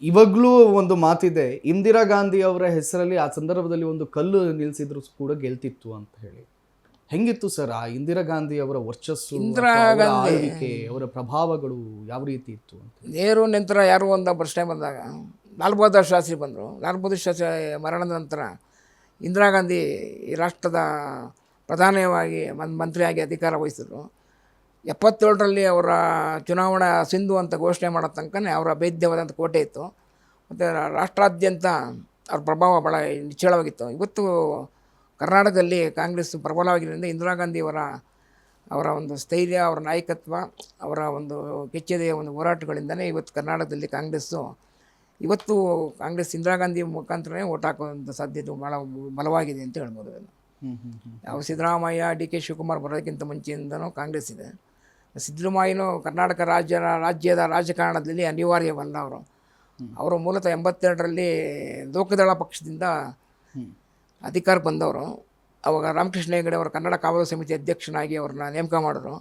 ಇವಾಗಲೂ ಒಂದು ಮಾತಿದೆ, ಇಂದಿರಾ ಗಾಂಧಿ ಅವರ ಹೆಸರಲ್ಲಿ ಆ ಸಂದರ್ಭದಲ್ಲಿ ಒಂದು ಕಲ್ಲು ನಿಲ್ಲಿಸಿದ್ರು ಕೂಡ ಗೆಲ್ತಿತ್ತು ಅಂತ ಹೇಳಿ. ಹೆಂಗಿತ್ತು ಸರ್ ಆ ಇಂದಿರಾ ಗಾಂಧಿ ಅವರ ವರ್ಚಸ್ಸು, ಆಳ್ವಿಕೆ, ಅವರ ಪ್ರಭಾವಗಳು ಯಾವ ರೀತಿ ಇತ್ತು ಅಂತ? ನೆಹರು ನಂತರ ಯಾರು ಒಂದು ಫಸ್ಟ್ ಟೈಮ್ ಬಂದಾಗ ಲಾಲ್ ಬಹದ್ದೂರ್ ಶಾಸ್ತ್ರಿ ಬಂದರು. ಲಾಲ್ ಬಹದ್ದೂರ್ ಶಾಸ್ತ್ರಿ ಮರಣದ ನಂತರ ಇಂದಿರಾ ಗಾಂಧಿ ಈ ರಾಷ್ಟ್ರದ ಪ್ರಧಾನವಾಗಿ ಮಂತ್ರಿಯಾಗಿ ಅಧಿಕಾರ ವಹಿಸಿದ್ರು. 77ರಲ್ಲಿ ಅವರ ಚುನಾವಣಾ ಸಿಂಧು ಅಂತ ಘೋಷಣೆ ಮಾಡೋ ತನಕನೇ ಅವರ ಅಭೇದ್ಯವಾದಂಥ ಕೋಟೆ ಇತ್ತು. ಮತ್ತು ರಾಷ್ಟ್ರಾದ್ಯಂತ ಅವ್ರ ಪ್ರಭಾವ ಭಾಳ ನಿಚ್ಚಳವಾಗಿತ್ತು. ಇವತ್ತು ಕರ್ನಾಟಕದಲ್ಲಿ ಕಾಂಗ್ರೆಸ್ ಪ್ರಬಲವಾಗಿರೋದ್ರಿಂದ ಇಂದಿರಾ ಗಾಂಧಿ ಅವರ ಒಂದು ಸ್ಥೈರ್ಯ, ಅವರ ನಾಯಕತ್ವ, ಅವರ ಒಂದು ಕೆಚ್ಚೆದೆಯ ಒಂದು ಹೋರಾಟಗಳಿಂದಲೇ ಇವತ್ತು ಕರ್ನಾಟಕದಲ್ಲಿ ಇವತ್ತು ಕಾಂಗ್ರೆಸ್ ಇಂದಿರಾ ಗಾಂಧಿ ಮುಖಾಂತರನೇ ಓಟ್ ಹಾಕುವಂಥ ಸಾಧ್ಯತೆ ಭಾಳ ಬಲವಾಗಿದೆ ಅಂತ ಹೇಳ್ಬೋದು. ಯಾವ ಸಿದ್ದರಾಮಯ್ಯ, DK ಶಿವಕುಮಾರ್ ಬರೋದಕ್ಕಿಂತ ಮುಂಚೆಯಿಂದನೂ ಕಾಂಗ್ರೆಸ್ ಇದೆ. ಸಿದ್ದರಾಮಯ್ಯನೂ ಕರ್ನಾಟಕ ರಾಜ್ಯದ ರಾಜಕಾರಣದಲ್ಲಿ ಅನಿವಾರ್ಯವಲ್ಲ. ಅವರು ಮೂಲತಃ 82ರಲ್ಲಿ ಲೋಕದಳ ಪಕ್ಷದಿಂದ ಅಧಿಕಾರಕ್ಕೆ ಬಂದವರು. ಅವಾಗ ರಾಮಕೃಷ್ಣ ಹೆಗಡೆ ಅವರು ಕನ್ನಡ ಕಾವಲು ಸಮಿತಿ ಅಧ್ಯಕ್ಷನಾಗಿ ಅವ್ರನ್ನ ನೇಮಕ ಮಾಡಿದ್ರು.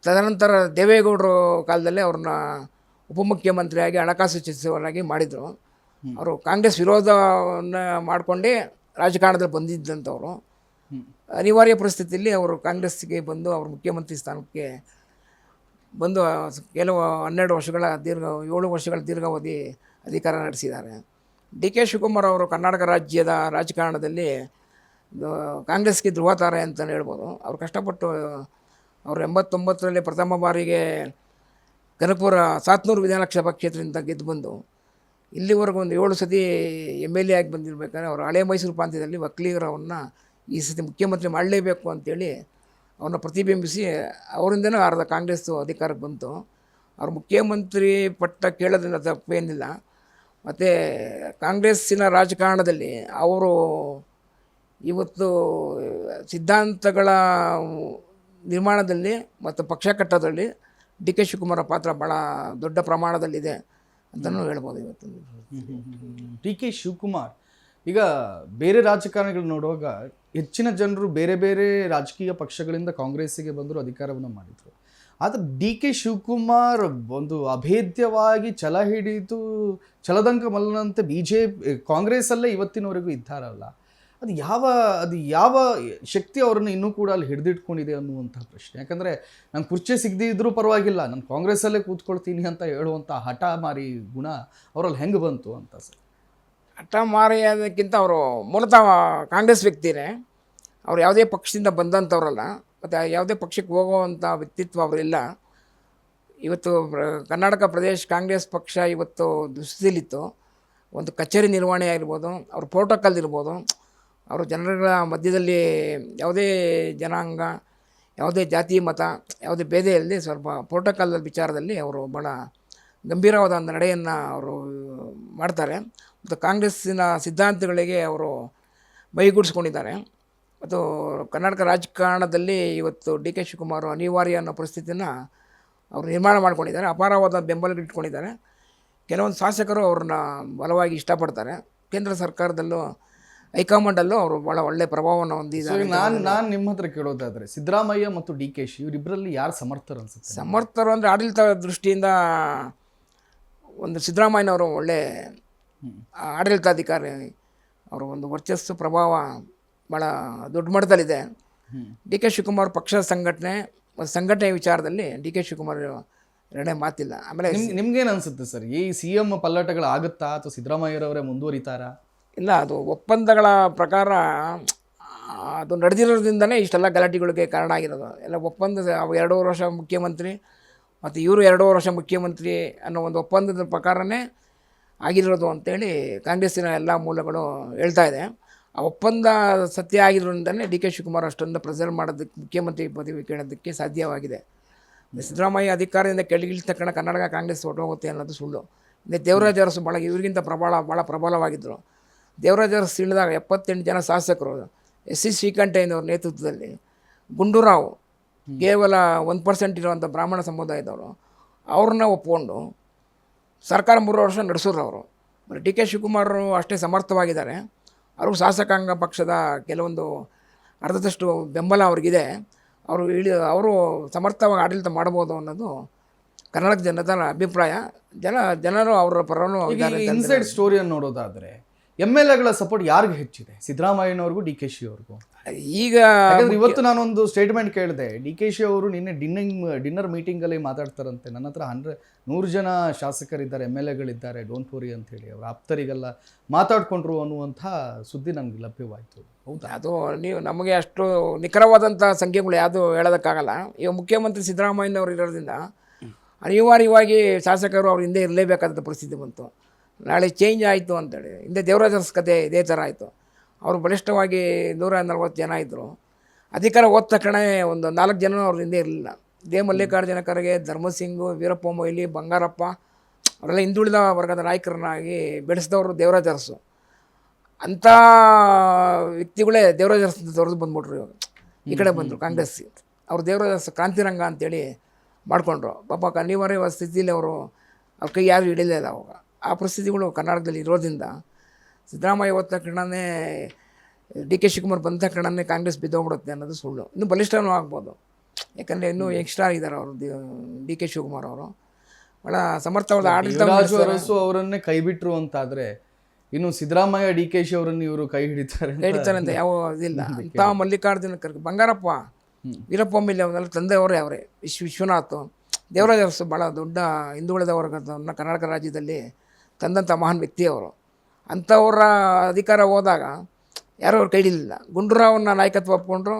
ತದನಂತರ ದೇವೇಗೌಡರು ಕಾಲದಲ್ಲೇ ಅವ್ರನ್ನ ಉಪಮುಖ್ಯಮಂತ್ರಿಯಾಗಿ ಹಣಕಾಸು ಸಚಿವರಾಗಿ ಮಾಡಿದರು. ಅವರು ಕಾಂಗ್ರೆಸ್ ವಿರೋಧವನ್ನು ಮಾಡಿಕೊಂಡೇ ರಾಜಕಾರಣದಲ್ಲಿ ಬಂದಿದ್ದಂಥವ್ರು. ಅನಿವಾರ್ಯ ಪರಿಸ್ಥಿತಿಯಲ್ಲಿ ಅವರು ಕಾಂಗ್ರೆಸ್ಗೆ ಬಂದು ಅವರು ಮುಖ್ಯಮಂತ್ರಿ ಸ್ಥಾನಕ್ಕೆ ಬಂದು ಕೆಲವು 7 ವರ್ಷಗಳ ದೀರ್ಘಾವಧಿ ಅಧಿಕಾರ ನಡೆಸಿದ್ದಾರೆ. DK ಶಿವಕುಮಾರ್ ಅವರು ಕರ್ನಾಟಕ ರಾಜ್ಯದ ರಾಜಕಾರಣದಲ್ಲಿ ಕಾಂಗ್ರೆಸ್ಗೆ ಧ್ರುವತಾರೆ ಅಂತಲೇ ಹೇಳ್ಬೋದು. ಅವರು ಕಷ್ಟಪಟ್ಟು ಅವರು 89ರಲ್ಲಿ ಪ್ರಥಮ ಬಾರಿಗೆ ಕನಕಪುರ ಸಾತ್ನೂರು ವಿಧಾನಸಭಾ ಕ್ಷೇತ್ರದಿಂದ ಗೆದ್ದು ಬಂದು ಇಲ್ಲಿವರೆಗೂ ಒಂದು 7 ಸತಿ MLA ಆಗಿ ಬಂದಿರಬೇಕಾದ್ರೆ ಅವರು ಹಳೆ ಮೈಸೂರು ಪ್ರಾಂತ್ಯದಲ್ಲಿ ಒಕ್ಕಲಿಗರವ್ರನ್ನ ಈ ಸತಿ ಮುಖ್ಯಮಂತ್ರಿ ಮಾಡಲೇಬೇಕು ಅಂತೇಳಿ ಅವ್ರನ್ನ ಪ್ರತಿಬಿಂಬಿಸಿ ಅವರಿಂದನೇ ಅರ್ಧ ಕಾಂಗ್ರೆಸ್ಸು ಅಧಿಕಾರಕ್ಕೆ ಬಂತು. ಅವ್ರು ಮುಖ್ಯಮಂತ್ರಿ ಪಟ್ಟ ಕೇಳೋದ್ರಿಂದ ತಪ್ಪೇನಿಲ್ಲ. ಮತ್ತು ಕಾಂಗ್ರೆಸ್ಸಿನ ರಾಜಕಾರಣದಲ್ಲಿ ಅವರು ಇವತ್ತು ಸಿದ್ಧಾಂತಗಳ ನಿರ್ಮಾಣದಲ್ಲಿ ಮತ್ತು ಪಕ್ಷ ಕಟ್ಟೋದ್ರಲ್ಲಿ DK ಶಿವಕುಮಾರ ಪಾತ್ರ ಭಾಳ ದೊಡ್ಡ ಪ್ರಮಾಣದಲ್ಲಿದೆ ಅಂತಲೂ ಹೇಳ್ಬೋದು. ಇವತ್ತು DK ಶಿವಕುಮಾರ್ ಈಗ ಬೇರೆ ರಾಜಕಾರಣಿಗಳು ನೋಡುವಾಗ ಹೆಚ್ಚಿನ ಜನರು ಬೇರೆ ಬೇರೆ ರಾಜಕೀಯ ಪಕ್ಷಗಳಿಂದ ಕಾಂಗ್ರೆಸ್ಸಿಗೆ ಬಂದರು, ಅಧಿಕಾರವನ್ನು ಮಾಡಿದರು. ಆದರೆ DK ಶಿವಕುಮಾರ್ ಒಂದು ಅಭೇದ್ಯವಾಗಿ ಛಲ ಹಿಡಿದು ಛಲದಂಕ ಮಲ್ಲನಂತೆ ಕಾಂಗ್ರೆಸ್ಸಲ್ಲೇ ಇವತ್ತಿನವರೆಗೂ ಇದ್ದಾರಲ್ಲ, ಅದು ಯಾವ ಶಕ್ತಿ ಅವರನ್ನು ಇನ್ನೂ ಕೂಡ ಅಲ್ಲಿ ಹಿಡಿದಿಟ್ಕೊಂಡಿದೆ ಅನ್ನುವಂಥ ಪ್ರಶ್ನೆ. ಯಾಕಂದರೆ ನಂಗೆ ಕುರ್ಚಿ ಸಿಗದೇ ಇದ್ರೂ ಪರವಾಗಿಲ್ಲ, ನಾನು ಕಾಂಗ್ರೆಸ್ಸಲ್ಲೇ ಕೂತ್ಕೊಳ್ತೀನಿ ಅಂತ ಹೇಳುವಂಥ ಹಠ ಮಾರಿ ಗುಣ ಅವರಲ್ಲಿ ಹೆಂಗೆ ಬಂತು ಅಂತ ಸರ್? ಹಠ ಮಾರಿ ಅದಕ್ಕಿಂತ ಅವರು ಮೂಲತಃ ಕಾಂಗ್ರೆಸ್ ವ್ಯಕ್ತಿನೇ. ಅವ್ರು ಯಾವುದೇ ಪಕ್ಷದಿಂದ ಬಂದಂಥವ್ರಲ್ಲ, ಮತ್ತು ಯಾವುದೇ ಪಕ್ಷಕ್ಕೆ ಹೋಗುವಂಥ ವ್ಯಕ್ತಿತ್ವ ಅವರಿಲ್ಲ. ಇವತ್ತು ಕರ್ನಾಟಕ ಪ್ರದೇಶ ಕಾಂಗ್ರೆಸ್ ಪಕ್ಷ ಇವತ್ತು ದುಸ್ಥಿತಿಲಿತ್ತು. ಒಂದು ಕಚೇರಿ ನಿರ್ವಹಣೆ ಆಗಿರ್ಬೋದು, ಅವ್ರ ಪ್ರೋಟೋಕಾಲ್ ಇರ್ಬೋದು, ಅವರು ಜನಗಳ ಮಧ್ಯದಲ್ಲಿ ಯಾವುದೇ ಜನಾಂಗ, ಯಾವುದೇ ಜಾತಿ ಮತ, ಯಾವುದೇ ಭೇದ ಇಲ್ಲದೆ ಸ್ವಲ್ಪ ಪ್ರೋಟೋಕಾಲ್ ವಿಚಾರದಲ್ಲಿ ಅವರು ಭಾಳ ಗಂಭೀರವಾದ ಒಂದು ನಡೆಯನ್ನು ಅವರು ಮಾಡ್ತಾರೆ. ಮತ್ತು ಕಾಂಗ್ರೆಸ್ಸಿನ ಸಿದ್ಧಾಂತಗಳಿಗೆ ಅವರು ಮೈಗೂಡಿಸ್ಕೊಂಡಿದ್ದಾರೆ. ಮತ್ತು ಕರ್ನಾಟಕ ರಾಜಕಾರಣದಲ್ಲಿ ಇವತ್ತು DK ಶಿವಕುಮಾರ್ ಅನಿವಾರ್ಯ ಅನ್ನೋ ಪರಿಸ್ಥಿತಿನ ಅವರು ನಿರ್ಮಾಣ ಮಾಡ್ಕೊಂಡಿದ್ದಾರೆ. ಅಪಾರವಾದ ಬೆಂಬಲ ಇಟ್ಕೊಂಡಿದ್ದಾರೆ. ಕೆಲವೊಂದು ಶಾಸಕರು ಅವ್ರನ್ನ ಬಲವಾಗಿ ಇಷ್ಟಪಡ್ತಾರೆ. ಕೇಂದ್ರ ಸರ್ಕಾರದಲ್ಲೂ ಹೈಕಮಾಂಡಲ್ಲೂ ಅವರು ಭಾಳ ಒಳ್ಳೆಯ ಪ್ರಭಾವವನ್ನು ಹೊಂದಿದ್ದಾರೆ. ನಾನು ನಿಮ್ಮ ಹತ್ರ ಕೇಳೋದಾದರೆ ಸಿದ್ದರಾಮಯ್ಯ ಮತ್ತು DK ಇವರಿಬ್ಬರಲ್ಲಿ ಯಾರು ಸಮರ್ಥರು ಅನಿಸುತ್ತೆ? ಸಮರ್ಥರು ಅಂದರೆ ಆಡಳಿತ ದೃಷ್ಟಿಯಿಂದ ಒಂದು ಸಿದ್ದರಾಮಯ್ಯನವರು ಒಳ್ಳೆ ಆಡಳಿತಾಧಿಕಾರಿ. ಅವರ ಒಂದು ವರ್ಚಸ್ಸು ಪ್ರಭಾವ ಭಾಳ ದೊಡ್ಡ ಮಟ್ಟದಲ್ಲಿದೆ. DK ಶಿವಕುಮಾರ್ ಪಕ್ಷದ ಸಂಘಟನೆ ವಿಚಾರದಲ್ಲಿ DK ಶಿವಕುಮಾರ್ ಎರಡನೇ ಮಾತಿಲ್ಲ. ಆಮೇಲೆ ನಿಮ್ಗೇನು ಅನಿಸುತ್ತೆ ಸರ್, ಈ CM ಪಲ್ಲಟಗಳಾಗುತ್ತಾ ಅಥವಾ ಸಿದ್ದರಾಮಯ್ಯರವರೇ ಮುಂದುವರಿತಾರಾ? ಇಲ್ಲ, ಅದು ಒಪ್ಪಂದಗಳ ಪ್ರಕಾರ ಅದು ನಡೆದಿರೋದ್ರಿಂದನೇ ಇಷ್ಟೆಲ್ಲ ಗಲಾಟೆಗಳಿಗೆ ಕಾರಣ ಆಗಿರೋದು. ಎಲ್ಲ ಒಪ್ಪಂದ 2 ವರ್ಷ ಮುಖ್ಯಮಂತ್ರಿ ಮತ್ತು ಇವರು 2 ವರ್ಷ ಮುಖ್ಯಮಂತ್ರಿ ಅನ್ನೋ ಒಂದು ಒಪ್ಪಂದದ ಪ್ರಕಾರನೇ ಆಗಿರೋದು ಅಂತೇಳಿ ಕಾಂಗ್ರೆಸ್ಸಿನ ಎಲ್ಲ ಮೂಲಗಳು ಹೇಳ್ತಾ ಇದೆ. ಆ ಒಪ್ಪಂದ ಸತ್ಯ ಆಗಿರೋದ್ರಿಂದಲೇ ಡಿ ಕೆ ಶಿವಕುಮಾರ್ ಅಷ್ಟೊಂದು ಪ್ರೆಸರ್ ಮಾಡೋದಕ್ಕೆ, ಮುಖ್ಯಮಂತ್ರಿ ಪದವಿ ಕೇಳೋದಕ್ಕೆ ಸಾಧ್ಯವಾಗಿದೆ. ಸಿದ್ದರಾಮಯ್ಯ ಅಧಿಕಾರದಿಂದ ಕೆಳಗಿಳಿದ ತಕ್ಷಣ ಕರ್ನಾಟಕ ಕಾಂಗ್ರೆಸ್ ಹೊರಟೋಗುತ್ತೆ ಅನ್ನೋದು ಸುಳ್ಳು. ಇನ್ನು ದೇವರಾಜ ಅರಸು ಭಾಳ ಇವ್ರಿಗಿಂತ ಭಾಳ ಪ್ರಬಲವಾಗಿದ್ದರು. ದೇವರಾಜ ಅರಸು ಇಳಿದಾಗ 78 ಜನ ಶಾಸಕರು ಎಸ್ ಶ್ರೀಕಂಠಯ್ಯನವ್ರ ನೇತೃತ್ವದಲ್ಲಿ, ಗುಂಡೂರಾವ್ ಕೇವಲ 1% ಇರುವಂಥ ಬ್ರಾಹ್ಮಣ ಸಮುದಾಯದವರು, ಅವ್ರನ್ನ ಒಪ್ಕೊಂಡು ಸರ್ಕಾರ 3 ವರ್ಷ ನಡೆಸೋರು ಅವರು. ಡಿ ಕೆ ಶಿವಕುಮಾರ್ ಅಷ್ಟೇ ಸಮರ್ಥವಾಗಿದ್ದಾರೆ. ಅವರು ಶಾಸಕಾಂಗ ಪಕ್ಷದ ಕೆಲವೊಂದು ಅರ್ಧದಷ್ಟು ಬೆಂಬಲ ಅವ್ರಿಗಿದೆ. ಅವರು ಸಮರ್ಥವಾಗಿ ಆಡಳಿತ ಮಾಡ್ಬೋದು ಅನ್ನೋದು ಕರ್ನಾಟಕ ಜನರ ಅಭಿಪ್ರಾಯ. ಜನರು ಅವರ ಪರನೂ ಇದ್ದಾರೆ. ಇನ್ಸೈಡ್ ಸ್ಟೋರಿಯನ್ನು ನೋಡೋದಾದ್ರೆ MLAಗಳ ಸಪೋರ್ಟ್ ಯಾರಿಗೆ ಹೆಚ್ಚಿದೆ? ಸಿದ್ದರಾಮಯ್ಯನವ್ರಿಗೂ ಡಿ ಕೆ ಶಿ ಅವ್ರಿಗೂ? ಈಗ ಇವತ್ತು ನಾನೊಂದು ಸ್ಟೇಟ್ಮೆಂಟ್ ಕೇಳಿದೆ, ಡಿ ಕೆ ಶಿ ಅವರು ನಿನ್ನೆ ಡಿನ್ನರ್ ಮೀಟಿಂಗಲ್ಲಿ ಮಾತಾಡ್ತಾರಂತೆ, ನನ್ನ ಹತ್ರ 100 ಜನ ಶಾಸಕರಿದ್ದಾರೆ, MLAಗಳಿದ್ದಾರೆ, ಡೋಂಟ್ ವರಿ ಅಂತ ಹೇಳಿ ಅವ್ರ ಆಪ್ತರಿಗೆಲ್ಲ ಮಾತಾಡ್ಕೊಂಡ್ರು ಅನ್ನುವಂಥ ಸುದ್ದಿ ನಮ್ಗೆ ಲಭ್ಯವಾಯಿತು. ಹೌದಾ? ಅದು ನೀವು ನಮಗೆ ಅಷ್ಟು ನಿಖರವಾದಂಥ ಸಂಖ್ಯೆಗಳು ಯಾವುದು ಹೇಳೋದಕ್ಕಾಗಲ್ಲ. ಈಗ ಮುಖ್ಯಮಂತ್ರಿ ಸಿದ್ದರಾಮಯ್ಯನವರು ಇರೋದ್ರಿಂದ ಅನಿವಾರ್ಯವಾಗಿ ಶಾಸಕರು ಅವ್ರ ಹಿಂದೆ ಇರಲೇಬೇಕಾದ ಪರಿಸ್ಥಿತಿ ಬಂತು. ನಾಳೆ ಚೇಂಜ್ ಆಯಿತು ಅಂತೇಳಿ. ಹಿಂದೆ ದೇವರಾಜ ಅರಸು ಕತೆ ಇದೇ ಥರ ಆಯಿತು. ಅವರು ಬಲಿಷ್ಠವಾಗಿ 140 ಜನ ಇದ್ದರು. ಅಧಿಕಾರ ಹೋದ ತಕ್ಷಣ ಒಂದು 4 ಜನ ಅವ್ರ ಹಿಂದೆ ಇರಲಿಲ್ಲ. ದೇ ಮಲ್ಲಿಕಾರ್ಜುನ ಖರ್ಗೆ, ಧರ್ಮಸಿಂಗು, ವೀರಪ್ಪ ಮೊಯ್ಲಿ, ಬಂಗಾರಪ್ಪ ಅವರೆಲ್ಲ ಹಿಂದುಳಿದ ವರ್ಗದ ನಾಯಕರನ್ನಾಗಿ ಬೆಳೆಸಿದವರು ದೇವರಾಜ ಅರಸು. ಅಂಥ ವ್ಯಕ್ತಿಗಳೇ ದೇವರಾಜ ಅರಸು ತೊರೆದು ಬಂದ್ಬಿಟ್ರು. ಇವಾಗ ಈ ಕಡೆ ಬಂದರು ಕಾಂಗ್ರೆಸ್. ಅವರು ದೇವರಾಜ ಅರಸು ಕ್ರಾಂತಿರಂಗ ಅಂತೇಳಿ ಮಾಡಿಕೊಂಡ್ರು. ಪಾಪ ಅನಿವಾರ್ಯ ಸ್ಥಿತಿಯಲ್ಲಿ ಅವ್ರ ಕೈ ಯಾರು ಹಿಡಿಲಿಲ್ಲ ಅವಾಗ. ಆ ಪರಿಸ್ಥಿತಿಗಳು ಕರ್ನಾಟಕದಲ್ಲಿ ಇರೋದ್ರಿಂದ ಸಿದ್ದರಾಮಯ್ಯ ಹೋದ ತಕ್ಷಣವೇ ಡಿ ಕೆ ಶಿವಕುಮಾರ್ ಬಂದ ತಕ್ಷಣವೇ ಕಾಂಗ್ರೆಸ್ ಬಿದ್ದೋಗ್ಬಿಡುತ್ತೆ ಅನ್ನೋದು ಸುಳ್ಳು. ಇನ್ನೂ ಬಲಿಷ್ಠನೂ ಆಗ್ಬೋದು. ಯಾಕಂದರೆ ಇನ್ನೂ ಎಕ್ಸ್ಟ್ರಾ ಇದ್ದಾರೆ ಅವರು ಡಿ ಕೆ ಶಿವಕುಮಾರ್ ಅವರು. ಭಾಳ ಸಮರ್ಥವಾದ ಆಡಳಿತ. ಅರಸು ಅವರನ್ನೇ ಕೈ ಬಿಟ್ಟರು ಅಂತಾದರೆ ಇನ್ನು ಸಿದ್ದರಾಮಯ್ಯ ಡಿ ಕೆ ಶಿ ಅವರನ್ನು ಇವರು ಕೈ ಹಿಡಿತಾರೆ ಅಂತ ಯಾವ ಇದಿಲ್ಲ. ಇಂಥ ಮಲ್ಲಿಕಾರ್ಜುನ ಖರ್ಗೆ, ಬಂಗಾರಪ್ಪ, ವೀರಪ್ಪ ಮೊಯ್ಲಿ ಅವನ್ನೆಲ್ಲ ತಂದೆಯವರೇ ಅವರೇ. ವಿಶ್ವನಾಥ್, ದೇವರಾಜ ಅರಸು ಭಾಳ ದೊಡ್ಡ ಹಿಂದುಳಿದ ವರ್ಗದವ್ರನ್ನ ಕರ್ನಾಟಕ ರಾಜ್ಯದಲ್ಲಿ ತಂದಂಥ ಮಹಾನ್ ವ್ಯಕ್ತಿ ಅವರು. ಅಂಥವರ ಅಧಿಕಾರ ಹೋದಾಗ ಯಾರೂ ಅವ್ರು ಕೈ ಹಿಡಿಲಿಲ್ಲ. ಗುಂಡೂರಾವ್ನ ನಾಯಕತ್ವ ಒಪ್ಕೊಂಡ್ರು.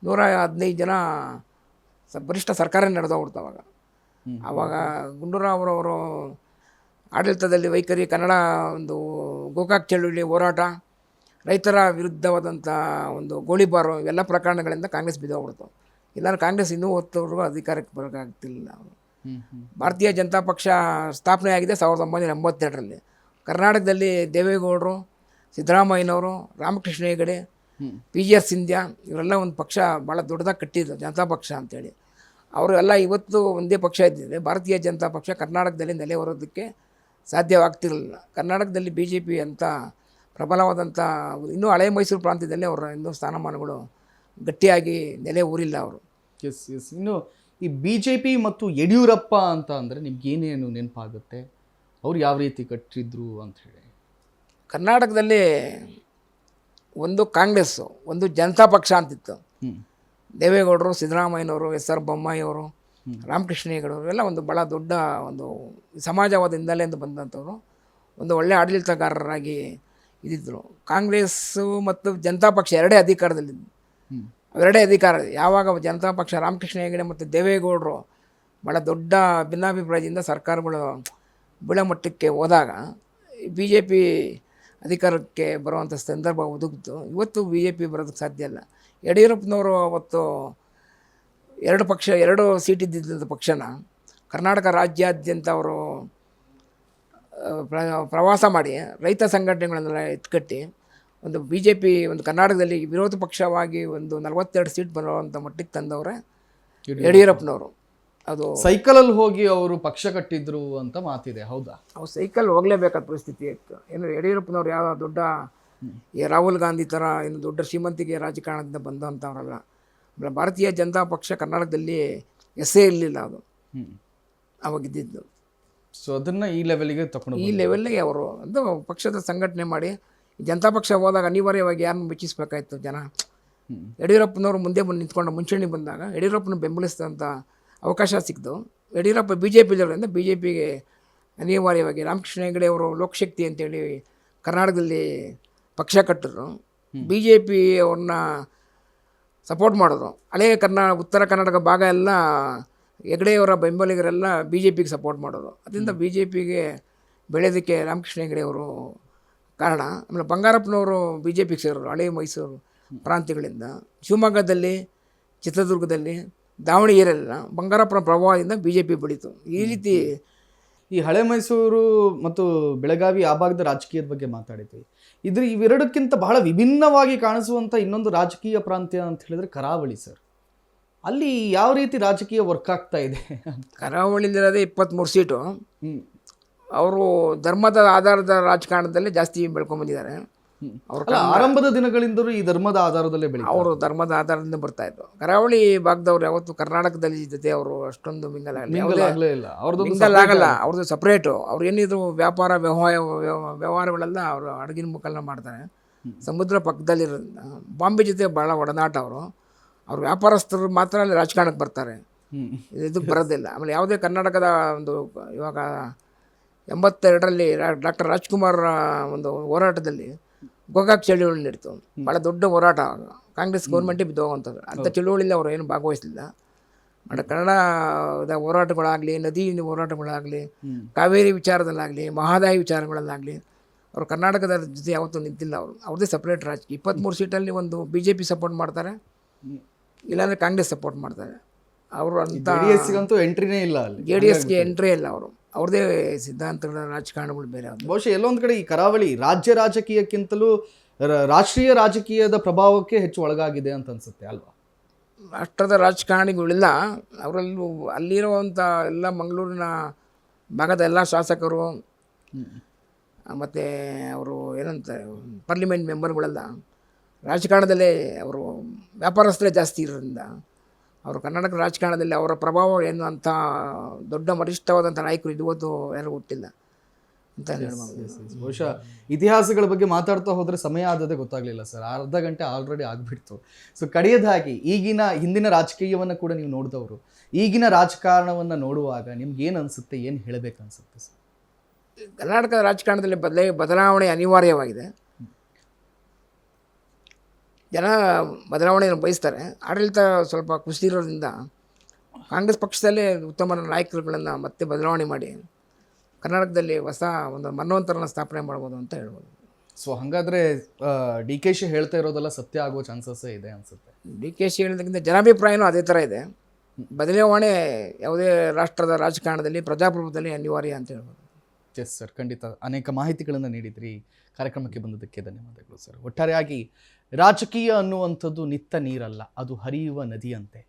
115 ಜನ ಬಲಿಷ್ಠ ಸರ್ಕಾರ ನಡೆದೋಗ್ಬಿಡ್ತು ಅವಾಗ. ಆವಾಗ ಗುಂಡೂರಾವ್ ಅವರು ಆಡಳಿತದಲ್ಲಿ ವೈಖರಿ, ಕನ್ನಡ ಒಂದು ಗೋಕಾಕ್ ಚಳುವಳಿ ಹೋರಾಟ, ರೈತರ ವಿರುದ್ಧವಾದಂಥ ಒಂದು ಗೋಳಿಬಾರು, ಇವೆಲ್ಲ ಪ್ರಕರಣಗಳಿಂದ ಕಾಂಗ್ರೆಸ್ ಬಿದ್ದೋಗ್ಬಿಡ್ತು. ಇಲ್ಲಾಂದ್ರೆ ಕಾಂಗ್ರೆಸ್ ಇನ್ನೂ ಹೊತ್ತವರೆಗೂ ಅಧಿಕಾರಕ್ಕೆ ಬರೋಕ್ಕಾಗ್ತಿಲ್ಲ. ಭಾರತೀಯ ಜನತಾ ಪಕ್ಷ ಸ್ಥಾಪನೆ ಆಗಿದೆ 1982ರಲ್ಲಿ. ಕರ್ನಾಟಕದಲ್ಲಿ ದೇವೇಗೌಡರು, ಸಿದ್ದರಾಮಯ್ಯನವರು, ರಾಮಕೃಷ್ಣ ಹೆಗಡೆ, PGR ಸಿಂಧ್ಯಾ ಇವರೆಲ್ಲ ಒಂದು ಪಕ್ಷ ಭಾಳ ದೊಡ್ಡದಾಗಿ ಕಟ್ಟಿದ್ರು, ಜನತಾ ಪಕ್ಷ ಅಂತೇಳಿ. ಅವರೆಲ್ಲ ಇವತ್ತು ಒಂದೇ ಪಕ್ಷ ಇದ್ದಿದ್ರೆ ಭಾರತೀಯ ಜನತಾ ಪಕ್ಷ ಕರ್ನಾಟಕದಲ್ಲಿ ನೆಲೆ ಹೊರೋದಕ್ಕೆ ಸಾಧ್ಯವಾಗ್ತಿರಲಿಲ್ಲ. ಕರ್ನಾಟಕದಲ್ಲಿ BJP ಅಂತ ಪ್ರಬಲವಾದಂಥ, ಇನ್ನೂ ಹಳೆ ಮೈಸೂರು ಪ್ರಾಂತ್ಯದಲ್ಲಿ ಅವರ ಇನ್ನೂ ಸ್ಥಾನಮಾನಗಳು ಗಟ್ಟಿಯಾಗಿ ನೆಲೆ ಊರಿಲ್ಲ ಅವರು. ಎಸ್. ಇನ್ನು ಈ BJP ಮತ್ತು ಯಡಿಯೂರಪ್ಪ ಅಂತ ಅಂದರೆ ನಿಮ್ಗೇನೇನು ನೆನಪಾಗುತ್ತೆ? ಅವ್ರು ಯಾವ ರೀತಿ ಕಟ್ಟಿದ್ರು ಅಂತ ಹೇಳಿ? ಕರ್ನಾಟಕದಲ್ಲಿ ಒಂದು ಕಾಂಗ್ರೆಸ್ಸು, ಒಂದು ಜನತಾ ಪಕ್ಷ ಅಂತಿತ್ತು. ದೇವೇಗೌಡರು, ಸಿದ್ದರಾಮಯ್ಯನವರು, SR ಬೊಮ್ಮಾಯಿ ಅವರು, ರಾಮಕೃಷ್ಣ ಹೆಗಡೆಯವರು ಎಲ್ಲ ಒಂದು ಭಾಳ ದೊಡ್ಡ ಒಂದು ಸಮಾಜವಾದ ಹಿನ್ನೆಲೆಯಿಂದ ಬಂದಂಥವ್ರು. ಒಂದು ಒಳ್ಳೆಯ ಆಡಳಿತಗಾರರಾಗಿ ಇದ್ದಿದ್ದರು. ಕಾಂಗ್ರೆಸ್ಸು ಮತ್ತು ಜನತಾ ಪಕ್ಷ ಎರಡೇ ಅಧಿಕಾರದಲ್ಲಿದ್ದು. ಅವೆರಡೇ ಅಧಿಕಾರ. ಯಾವಾಗ ಜನತಾ ಪಕ್ಷ, ರಾಮಕೃಷ್ಣ ಹೆಗಡೆ ಮತ್ತು ದೇವೇಗೌಡರು ಭಾಳ ದೊಡ್ಡ ಭಿನ್ನಾಭಿಪ್ರಾಯದಿಂದ ಸರ್ಕಾರಗಳು ಬೀಳಮಟ್ಟಕ್ಕೆ ಹೋದಾಗ BJP ಅಧಿಕಾರಕ್ಕೆ ಬರುವಂಥ ಸಂದರ್ಭ ಒದಗಿತು. ಇವತ್ತು BJP ಬರೋದಕ್ಕೆ ಸಾಧ್ಯ ಇಲ್ಲ. ಯಡಿಯೂರಪ್ಪನವರು ಅವತ್ತು 2 ಸೀಟ್ ಇದ್ದಿದ್ದ ಪಕ್ಷನ ಕರ್ನಾಟಕ ರಾಜ್ಯಾದ್ಯಂತ ಅವರು ಪ್ರವಾಸ ಮಾಡಿ ರೈತ ಸಂಘಟನೆಗಳನ್ನೆಲ್ಲ ಎತ್ಕಟ್ಟಿ ಒಂದು BJP ಒಂದು ಕರ್ನಾಟಕದಲ್ಲಿ ವಿರೋಧ ಪಕ್ಷವಾಗಿ ಒಂದು 42 ಸೀಟ್ ಬರುವಂಥ ಮಟ್ಟಿಗೆ ತಂದವರೇ ಯಡಿಯೂರಪ್ಪನವರು. ಅದು ಸೈಕಲಲ್ಲಿ ಹೋಗಿ ಅವರು ಪಕ್ಷ ಕಟ್ಟಿದ್ರು ಅಂತ ಮಾತಿದೆ, ಹೌದಾ? ಅವ್ರು ಸೈಕಲ್ ಹೋಗಲೇಬೇಕಾದ ಪರಿಸ್ಥಿತಿ ಇತ್ತು. ಏನು ಯಡಿಯೂರಪ್ಪನವ್ರು ಯಾವ ದೊಡ್ಡ ಈ ರಾಹುಲ್ ಗಾಂಧಿ ಥರ ಏನು ದೊಡ್ಡ ಶ್ರೀಮಂತಿಗೆ ರಾಜಕಾರಣದಿಂದ ಬಂದಂಥವ್ರಲ್ಲ. ಭಾರತೀಯ ಜನತಾ ಪಕ್ಷ ಕರ್ನಾಟಕದಲ್ಲಿ ಎಸ್ಸೇ ಇರಲಿಲ್ಲ, ಅದು ಅವಾಗಿದ್ದಿದ್ದು. ಸೊ ಅದನ್ನು ಈ ಲೆವೆಲ್ಗೆ ತಗೊಂಡು, ಈ ಲೆವೆಲ್ಗೆ ಅವರು ಅದು ಪಕ್ಷದ ಸಂಘಟನೆ ಮಾಡಿ ಜನತಾ ಪಕ್ಷ ಹೋದಾಗ ಅನಿವಾರ್ಯವಾಗಿ ಯಾರನ್ನು ಮೆಚ್ಚಿಸ್ಬೇಕಾಯ್ತು ಜನ. ಯಡಿಯೂರಪ್ಪನವರು ಮುಂದೆ ಬಂದು ನಿಂತ್ಕೊಂಡು ಮುಂಚೂಣಿ ಬಂದಾಗ ಯಡಿಯೂರಪ್ಪನ ಬೆಂಬಲಿಸಿದಂಥ ಅವಕಾಶ ಸಿಕ್ತು. ಯಡಿಯೂರಪ್ಪ BJP ಇರೋದ್ರಿಂದ BJPಗೆ ಅನಿವಾರ್ಯವಾಗಿ ರಾಮಕೃಷ್ಣ ಹೆಗಡೆ ಅವರು ಲೋಕಶಕ್ತಿ ಅಂತೇಳಿ ಕರ್ನಾಟಕದಲ್ಲಿ ಪಕ್ಷ ಕಟ್ಟಿದ್ರು. BJP ಅವ್ರನ್ನ ಸಪೋರ್ಟ್ ಮಾಡಿದ್ರು. ಹಳೆಯ ಉತ್ತರ ಕರ್ನಾಟಕ ಭಾಗ ಎಲ್ಲ ಹೆಗಡೆಯವರ ಬೆಂಬಲಿಗರೆಲ್ಲ BJPಗೆ ಸಪೋರ್ಟ್ ಮಾಡೋದು. ಅದರಿಂದ BJPಗೆ ಬೆಳೆಯೋದಕ್ಕೆ ರಾಮಕೃಷ್ಣ ಹೆಗಡೆ ಅವರು ಕಾರಣ. ಆಮೇಲೆ ಬಂಗಾರಪ್ಪನವರು BJPಗೆ ಸೇರೋರು ಹಳೆಯ ಮೈಸೂರು ಪ್ರಾಂತ್ಯಗಳಿಂದ. ಶಿವಮೊಗ್ಗದಲ್ಲಿ, ಚಿತ್ರದುರ್ಗದಲ್ಲಿ, ದಾವಣಗೆರೆಲ್ಲ ಬಂಗಾರಪ್ಪನ ಪ್ರಭಾವದಿಂದ BJP ಬೆಳೀತು. ಈ ರೀತಿ ಈ ಹಳೆ ಮೈಸೂರು ಮತ್ತು ಬೆಳಗಾವಿ ಆ ಭಾಗದ ರಾಜಕೀಯದ ಬಗ್ಗೆ ಮಾತಾಡಿದ್ವಿ. ಇವೆರಡಕ್ಕಿಂತ ಬಹಳ ವಿಭಿನ್ನವಾಗಿ ಕಾಣಿಸುವಂಥ ಇನ್ನೊಂದು ರಾಜಕೀಯ ಪ್ರಾಂತ್ಯ ಅಂತ ಹೇಳಿದ್ರೆ ಕರಾವಳಿ ಸರ್. ಅಲ್ಲಿ ಯಾವ ರೀತಿ ರಾಜಕೀಯ ವರ್ಕ್ ಆಗ್ತಾ ಇದೆ? ಕರಾವಳಿಲಿರೋದೇ 23 ಸೀಟು. ಅವರು ಧರ್ಮದ ಆಧಾರದ ರಾಜಕಾರಣದಲ್ಲೇ ಜಾಸ್ತಿ ಬೆಳ್ಕೊಂಡ್ಬಂದಿದ್ದಾರೆ. ಆರಂಭದ ದಿನಗಳಿಂದಲೂ ಈ ಧರ್ಮದ ಆಧಾರದಲ್ಲೇ ಬೆಳೆ ಅವರು ಧರ್ಮದ ಆಧಾರದಿಂದ ಬರ್ತಾಯಿದ್ರು. ಕರಾವಳಿ ಭಾಗದವ್ರು ಯಾವತ್ತು ಕರ್ನಾಟಕದಲ್ಲಿ ಜೊತೆ ಅವರು ಅಷ್ಟೊಂದು ಮಿಂಗಲ್ ಆಗಲ್ಲ. ಅವ್ರದ್ದು ಸಪ್ರೇಟು. ಅವ್ರು ಏನಿದ್ರು ವ್ಯಾಪಾರ ವ್ಯವಹಾರಗಳೆಲ್ಲ ಅವರು ಹಡಗಿನ ಮುಖಾಂತರ ಮಾಡ್ತಾರೆ. ಸಮುದ್ರ ಪಕ್ಕದಲ್ಲಿರೋದ್ರಿಂದ ಬಾಂಬೆ ಜೊತೆ ಭಾಳ ಒಡನಾಟ ಅವರು. ಅವ್ರು ವ್ಯಾಪಾರಸ್ಥರು ಮಾತ್ರ ಅಲ್ಲಿ ರಾಜಕಾರಣಕ್ಕೆ ಬರ್ತಾರೆ, ಇದಕ್ಕೆ ಬರೋದಿಲ್ಲ. ಆಮೇಲೆ ಯಾವುದೇ ಕರ್ನಾಟಕದ ಒಂದು ಇವಾಗ 82ರಲ್ಲಿ ಡಾಕ್ಟರ್ ರಾಜ್ಕುಮಾರ್ ಒಂದು ಹೋರಾಟದಲ್ಲಿ ಗೋಕಾಕ್ ಚಳುವಳಿ ನಡೀತು. ಭಾಳ ದೊಡ್ಡ ಹೋರಾಟ. ಕಾಂಗ್ರೆಸ್ ಗೌರ್ಮೆಂಟೇ ಬಿದ್ದೋಗುವಂಥದ್ದು. ಅಂಥ ಚಳುವಳಿಯಲ್ಲಿ ಅವರು ಏನು ಭಾಗವಹಿಸಲಿಲ್ಲ. ಮತ್ತು ಕನ್ನಡದ ಹೋರಾಟಗಳಾಗಲಿ, ನದಿ ಹೋರಾಟಗಳಾಗಲಿ, ಕಾವೇರಿ ವಿಚಾರದಲ್ಲಾಗಲಿ, ಮಹದಾಯಿ ವಿಚಾರಗಳಲ್ಲಾಗಲಿ ಅವರು ಕರ್ನಾಟಕದ ಜೊತೆ ಯಾವತ್ತೂ ನಿಂತಿಲ್ಲ. ಅವ್ರದ್ದೇ ಸಪ್ರೇಟ್ ರಾಜಕೀಯ. 23 ಸೀಟಲ್ಲಿ ಒಂದು BJP ಸಪೋರ್ಟ್ ಮಾಡ್ತಾರೆ, ಇಲ್ಲಾಂದರೆ ಕಾಂಗ್ರೆಸ್ ಸಪೋರ್ಟ್ ಮಾಡ್ತಾರೆ. ಅವರು ಅಂತ ಎಂಟ್ರಿನೇ ಇಲ್ಲ. ಅಲ್ಲಿ JDSಗೆ ಎಂಟ್ರಿ ಇಲ್ಲ. ಅವ್ರದ್ದೇ ಸಿದ್ಧಾಂತಗಳ ರಾಜಕಾರಣಗಳು ಬೇರೆ. ಬಹುಶಃ ಎಲ್ಲೊಂದು ಕಡೆ ಈ ಕರಾವಳಿ ರಾಜ್ಯ ರಾಜಕೀಯಕ್ಕಿಂತಲೂ ರಾಷ್ಟ್ರೀಯ ರಾಜಕೀಯದ ಪ್ರಭಾವಕ್ಕೆ ಹೆಚ್ಚು ಒಳಗಾಗಿದೆ ಅಂತ ಅನ್ಸುತ್ತೆ ಅಲ್ವಾ? ರಾಷ್ಟ್ರದ ರಾಜಕಾರಣಿಗಳಿಲ್ಲ ಅವರಲ್ಲೂ. ಅಲ್ಲಿರುವಂಥ ಎಲ್ಲ ಮಂಗಳೂರಿನ ಭಾಗದ ಎಲ್ಲ ಶಾಸಕರು ಮತ್ತು ಅವರು ಏನಂತಾರೆ ಪಾರ್ಲಿಮೆಂಟ್ ಮೆಂಬರ್ಗಳೆಲ್ಲ ರಾಜಕಾರಣದಲ್ಲೇ ಅವರು ವ್ಯಾಪಾರಸ್ಥರೇ ಜಾಸ್ತಿ ಇರೋದ್ರಿಂದ ಅವರು ಕರ್ನಾಟಕ ರಾಜಕಾರಣದಲ್ಲಿ ಅವರ ಪ್ರಭಾವ ಏನು ಅಂತ ದೊಡ್ಡ ಬಲಿಷ್ಠವಾದಂಥ ನಾಯಕರು ಇದುವತ್ತು ಯಾರು ಹುಟ್ಟಿಲ್ಲ ಅಂತ ಹೇಳ್ಬೋದು. ಬಹುಶಃ ಇತಿಹಾಸಗಳ ಬಗ್ಗೆ ಮಾತಾಡ್ತಾ ಹೋದರೆ ಸಮಯ ಆದದೇ ಗೊತ್ತಾಗಲಿಲ್ಲ ಸರ್. ಅರ್ಧ ಗಂಟೆ ಆಲ್ರೆಡಿ ಆಗಿಬಿಡ್ತು. ಸೊ ಕಡೆಯದಾಗಿ ಹಿಂದಿನ ರಾಜಕೀಯವನ್ನು ಕೂಡ ನೀವು ನೋಡಿದವರು, ಈಗಿನ ರಾಜಕಾರಣವನ್ನು ನೋಡುವಾಗ ನಿಮ್ಗೆ ಏನು ಅನಿಸುತ್ತೆ, ಏನು ಹೇಳಬೇಕು ಅನಿಸುತ್ತೆ ಸರ್? ಕರ್ನಾಟಕದ ರಾಜಕಾರಣದಲ್ಲಿ ಬದಲಾವಣೆ ಅನಿವಾರ್ಯವಾಗಿದೆ. ಜನ ಬದಲಾವಣೆಯನ್ನು ಬಯಸ್ತಾರೆ. ಆಡಳಿತ ಸ್ವಲ್ಪ ಕುಸಿದಿರೋದ್ರಿಂದ ಕಾಂಗ್ರೆಸ್ ಪಕ್ಷದಲ್ಲೇ ಉತ್ತಮ ನಾಯಕರುಗಳನ್ನು ಮತ್ತೆ ಬದಲಾವಣೆ ಮಾಡಿ ಕರ್ನಾಟಕದಲ್ಲಿ ಹೊಸ ಒಂದು ಮನ್ವಂತರನ ಸ್ಥಾಪನೆ ಮಾಡ್ಬೋದು ಅಂತ ಹೇಳ್ಬೋದು. ಸೊ ಹಾಗಾದರೆ DKಶಿ ಹೇಳ್ತಾ ಇರೋದೆಲ್ಲ ಸತ್ಯ ಆಗೋ ಚಾನ್ಸಸ್ಸೇ ಇದೆ ಅನಿಸುತ್ತೆ. DKಶಿ ಹೇಳಿದಕ್ಕಿಂತ ಜನಾಭಿಪ್ರಾಯನೂ ಅದೇ ಥರ ಇದೆ. ಬದಲಾವಣೆ ಯಾವುದೇ ರಾಷ್ಟ್ರದ ರಾಜಕಾರಣದಲ್ಲಿ, ಪ್ರಜಾಪ್ರಭುತ್ವದಲ್ಲಿ ಅನಿವಾರ್ಯ ಅಂತ ಹೇಳ್ಬೋದು. ಎಸ್ ಸರ್, ಖಂಡಿತ ಅನೇಕ ಮಾಹಿತಿಗಳನ್ನು ನೀಡಿದ್ರಿ. ಕಾರ್ಯಕ್ರಮಕ್ಕೆ ಬಂದದಕ್ಕೆ ಧನ್ಯವಾದಗಳು ಸರ್. ಒಟ್ಟಾರೆಯಾಗಿ ರಾಜಕೀಯ ಅನ್ನುವಂಥದ್ದು ನಿತ್ತ ನೀರಲ್ಲ, ಅದು ಹರಿಯುವ ನದಿಯಂತೆ.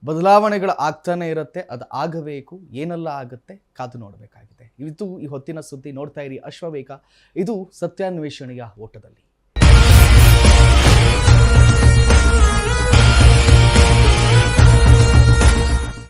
ಬದಲಾವಣೆಗಳು ಆಗ್ತಾನೆ ಇರುತ್ತೆ, ಅದು ಆಗಬೇಕು. ಏನೆಲ್ಲ ಆಗುತ್ತೆ ಕಾದು ನೋಡಬೇಕಾಗಿದೆ. ಇದು ಈ ಹೊತ್ತಿನ ಸುದ್ದಿ. ನೋಡ್ತಾ ಇರಿ ಅಶ್ವವೇಗ. ಇದು ಸತ್ಯಾನ್ವೇಷಣೆಯ ಓಟದಲ್ಲಿ.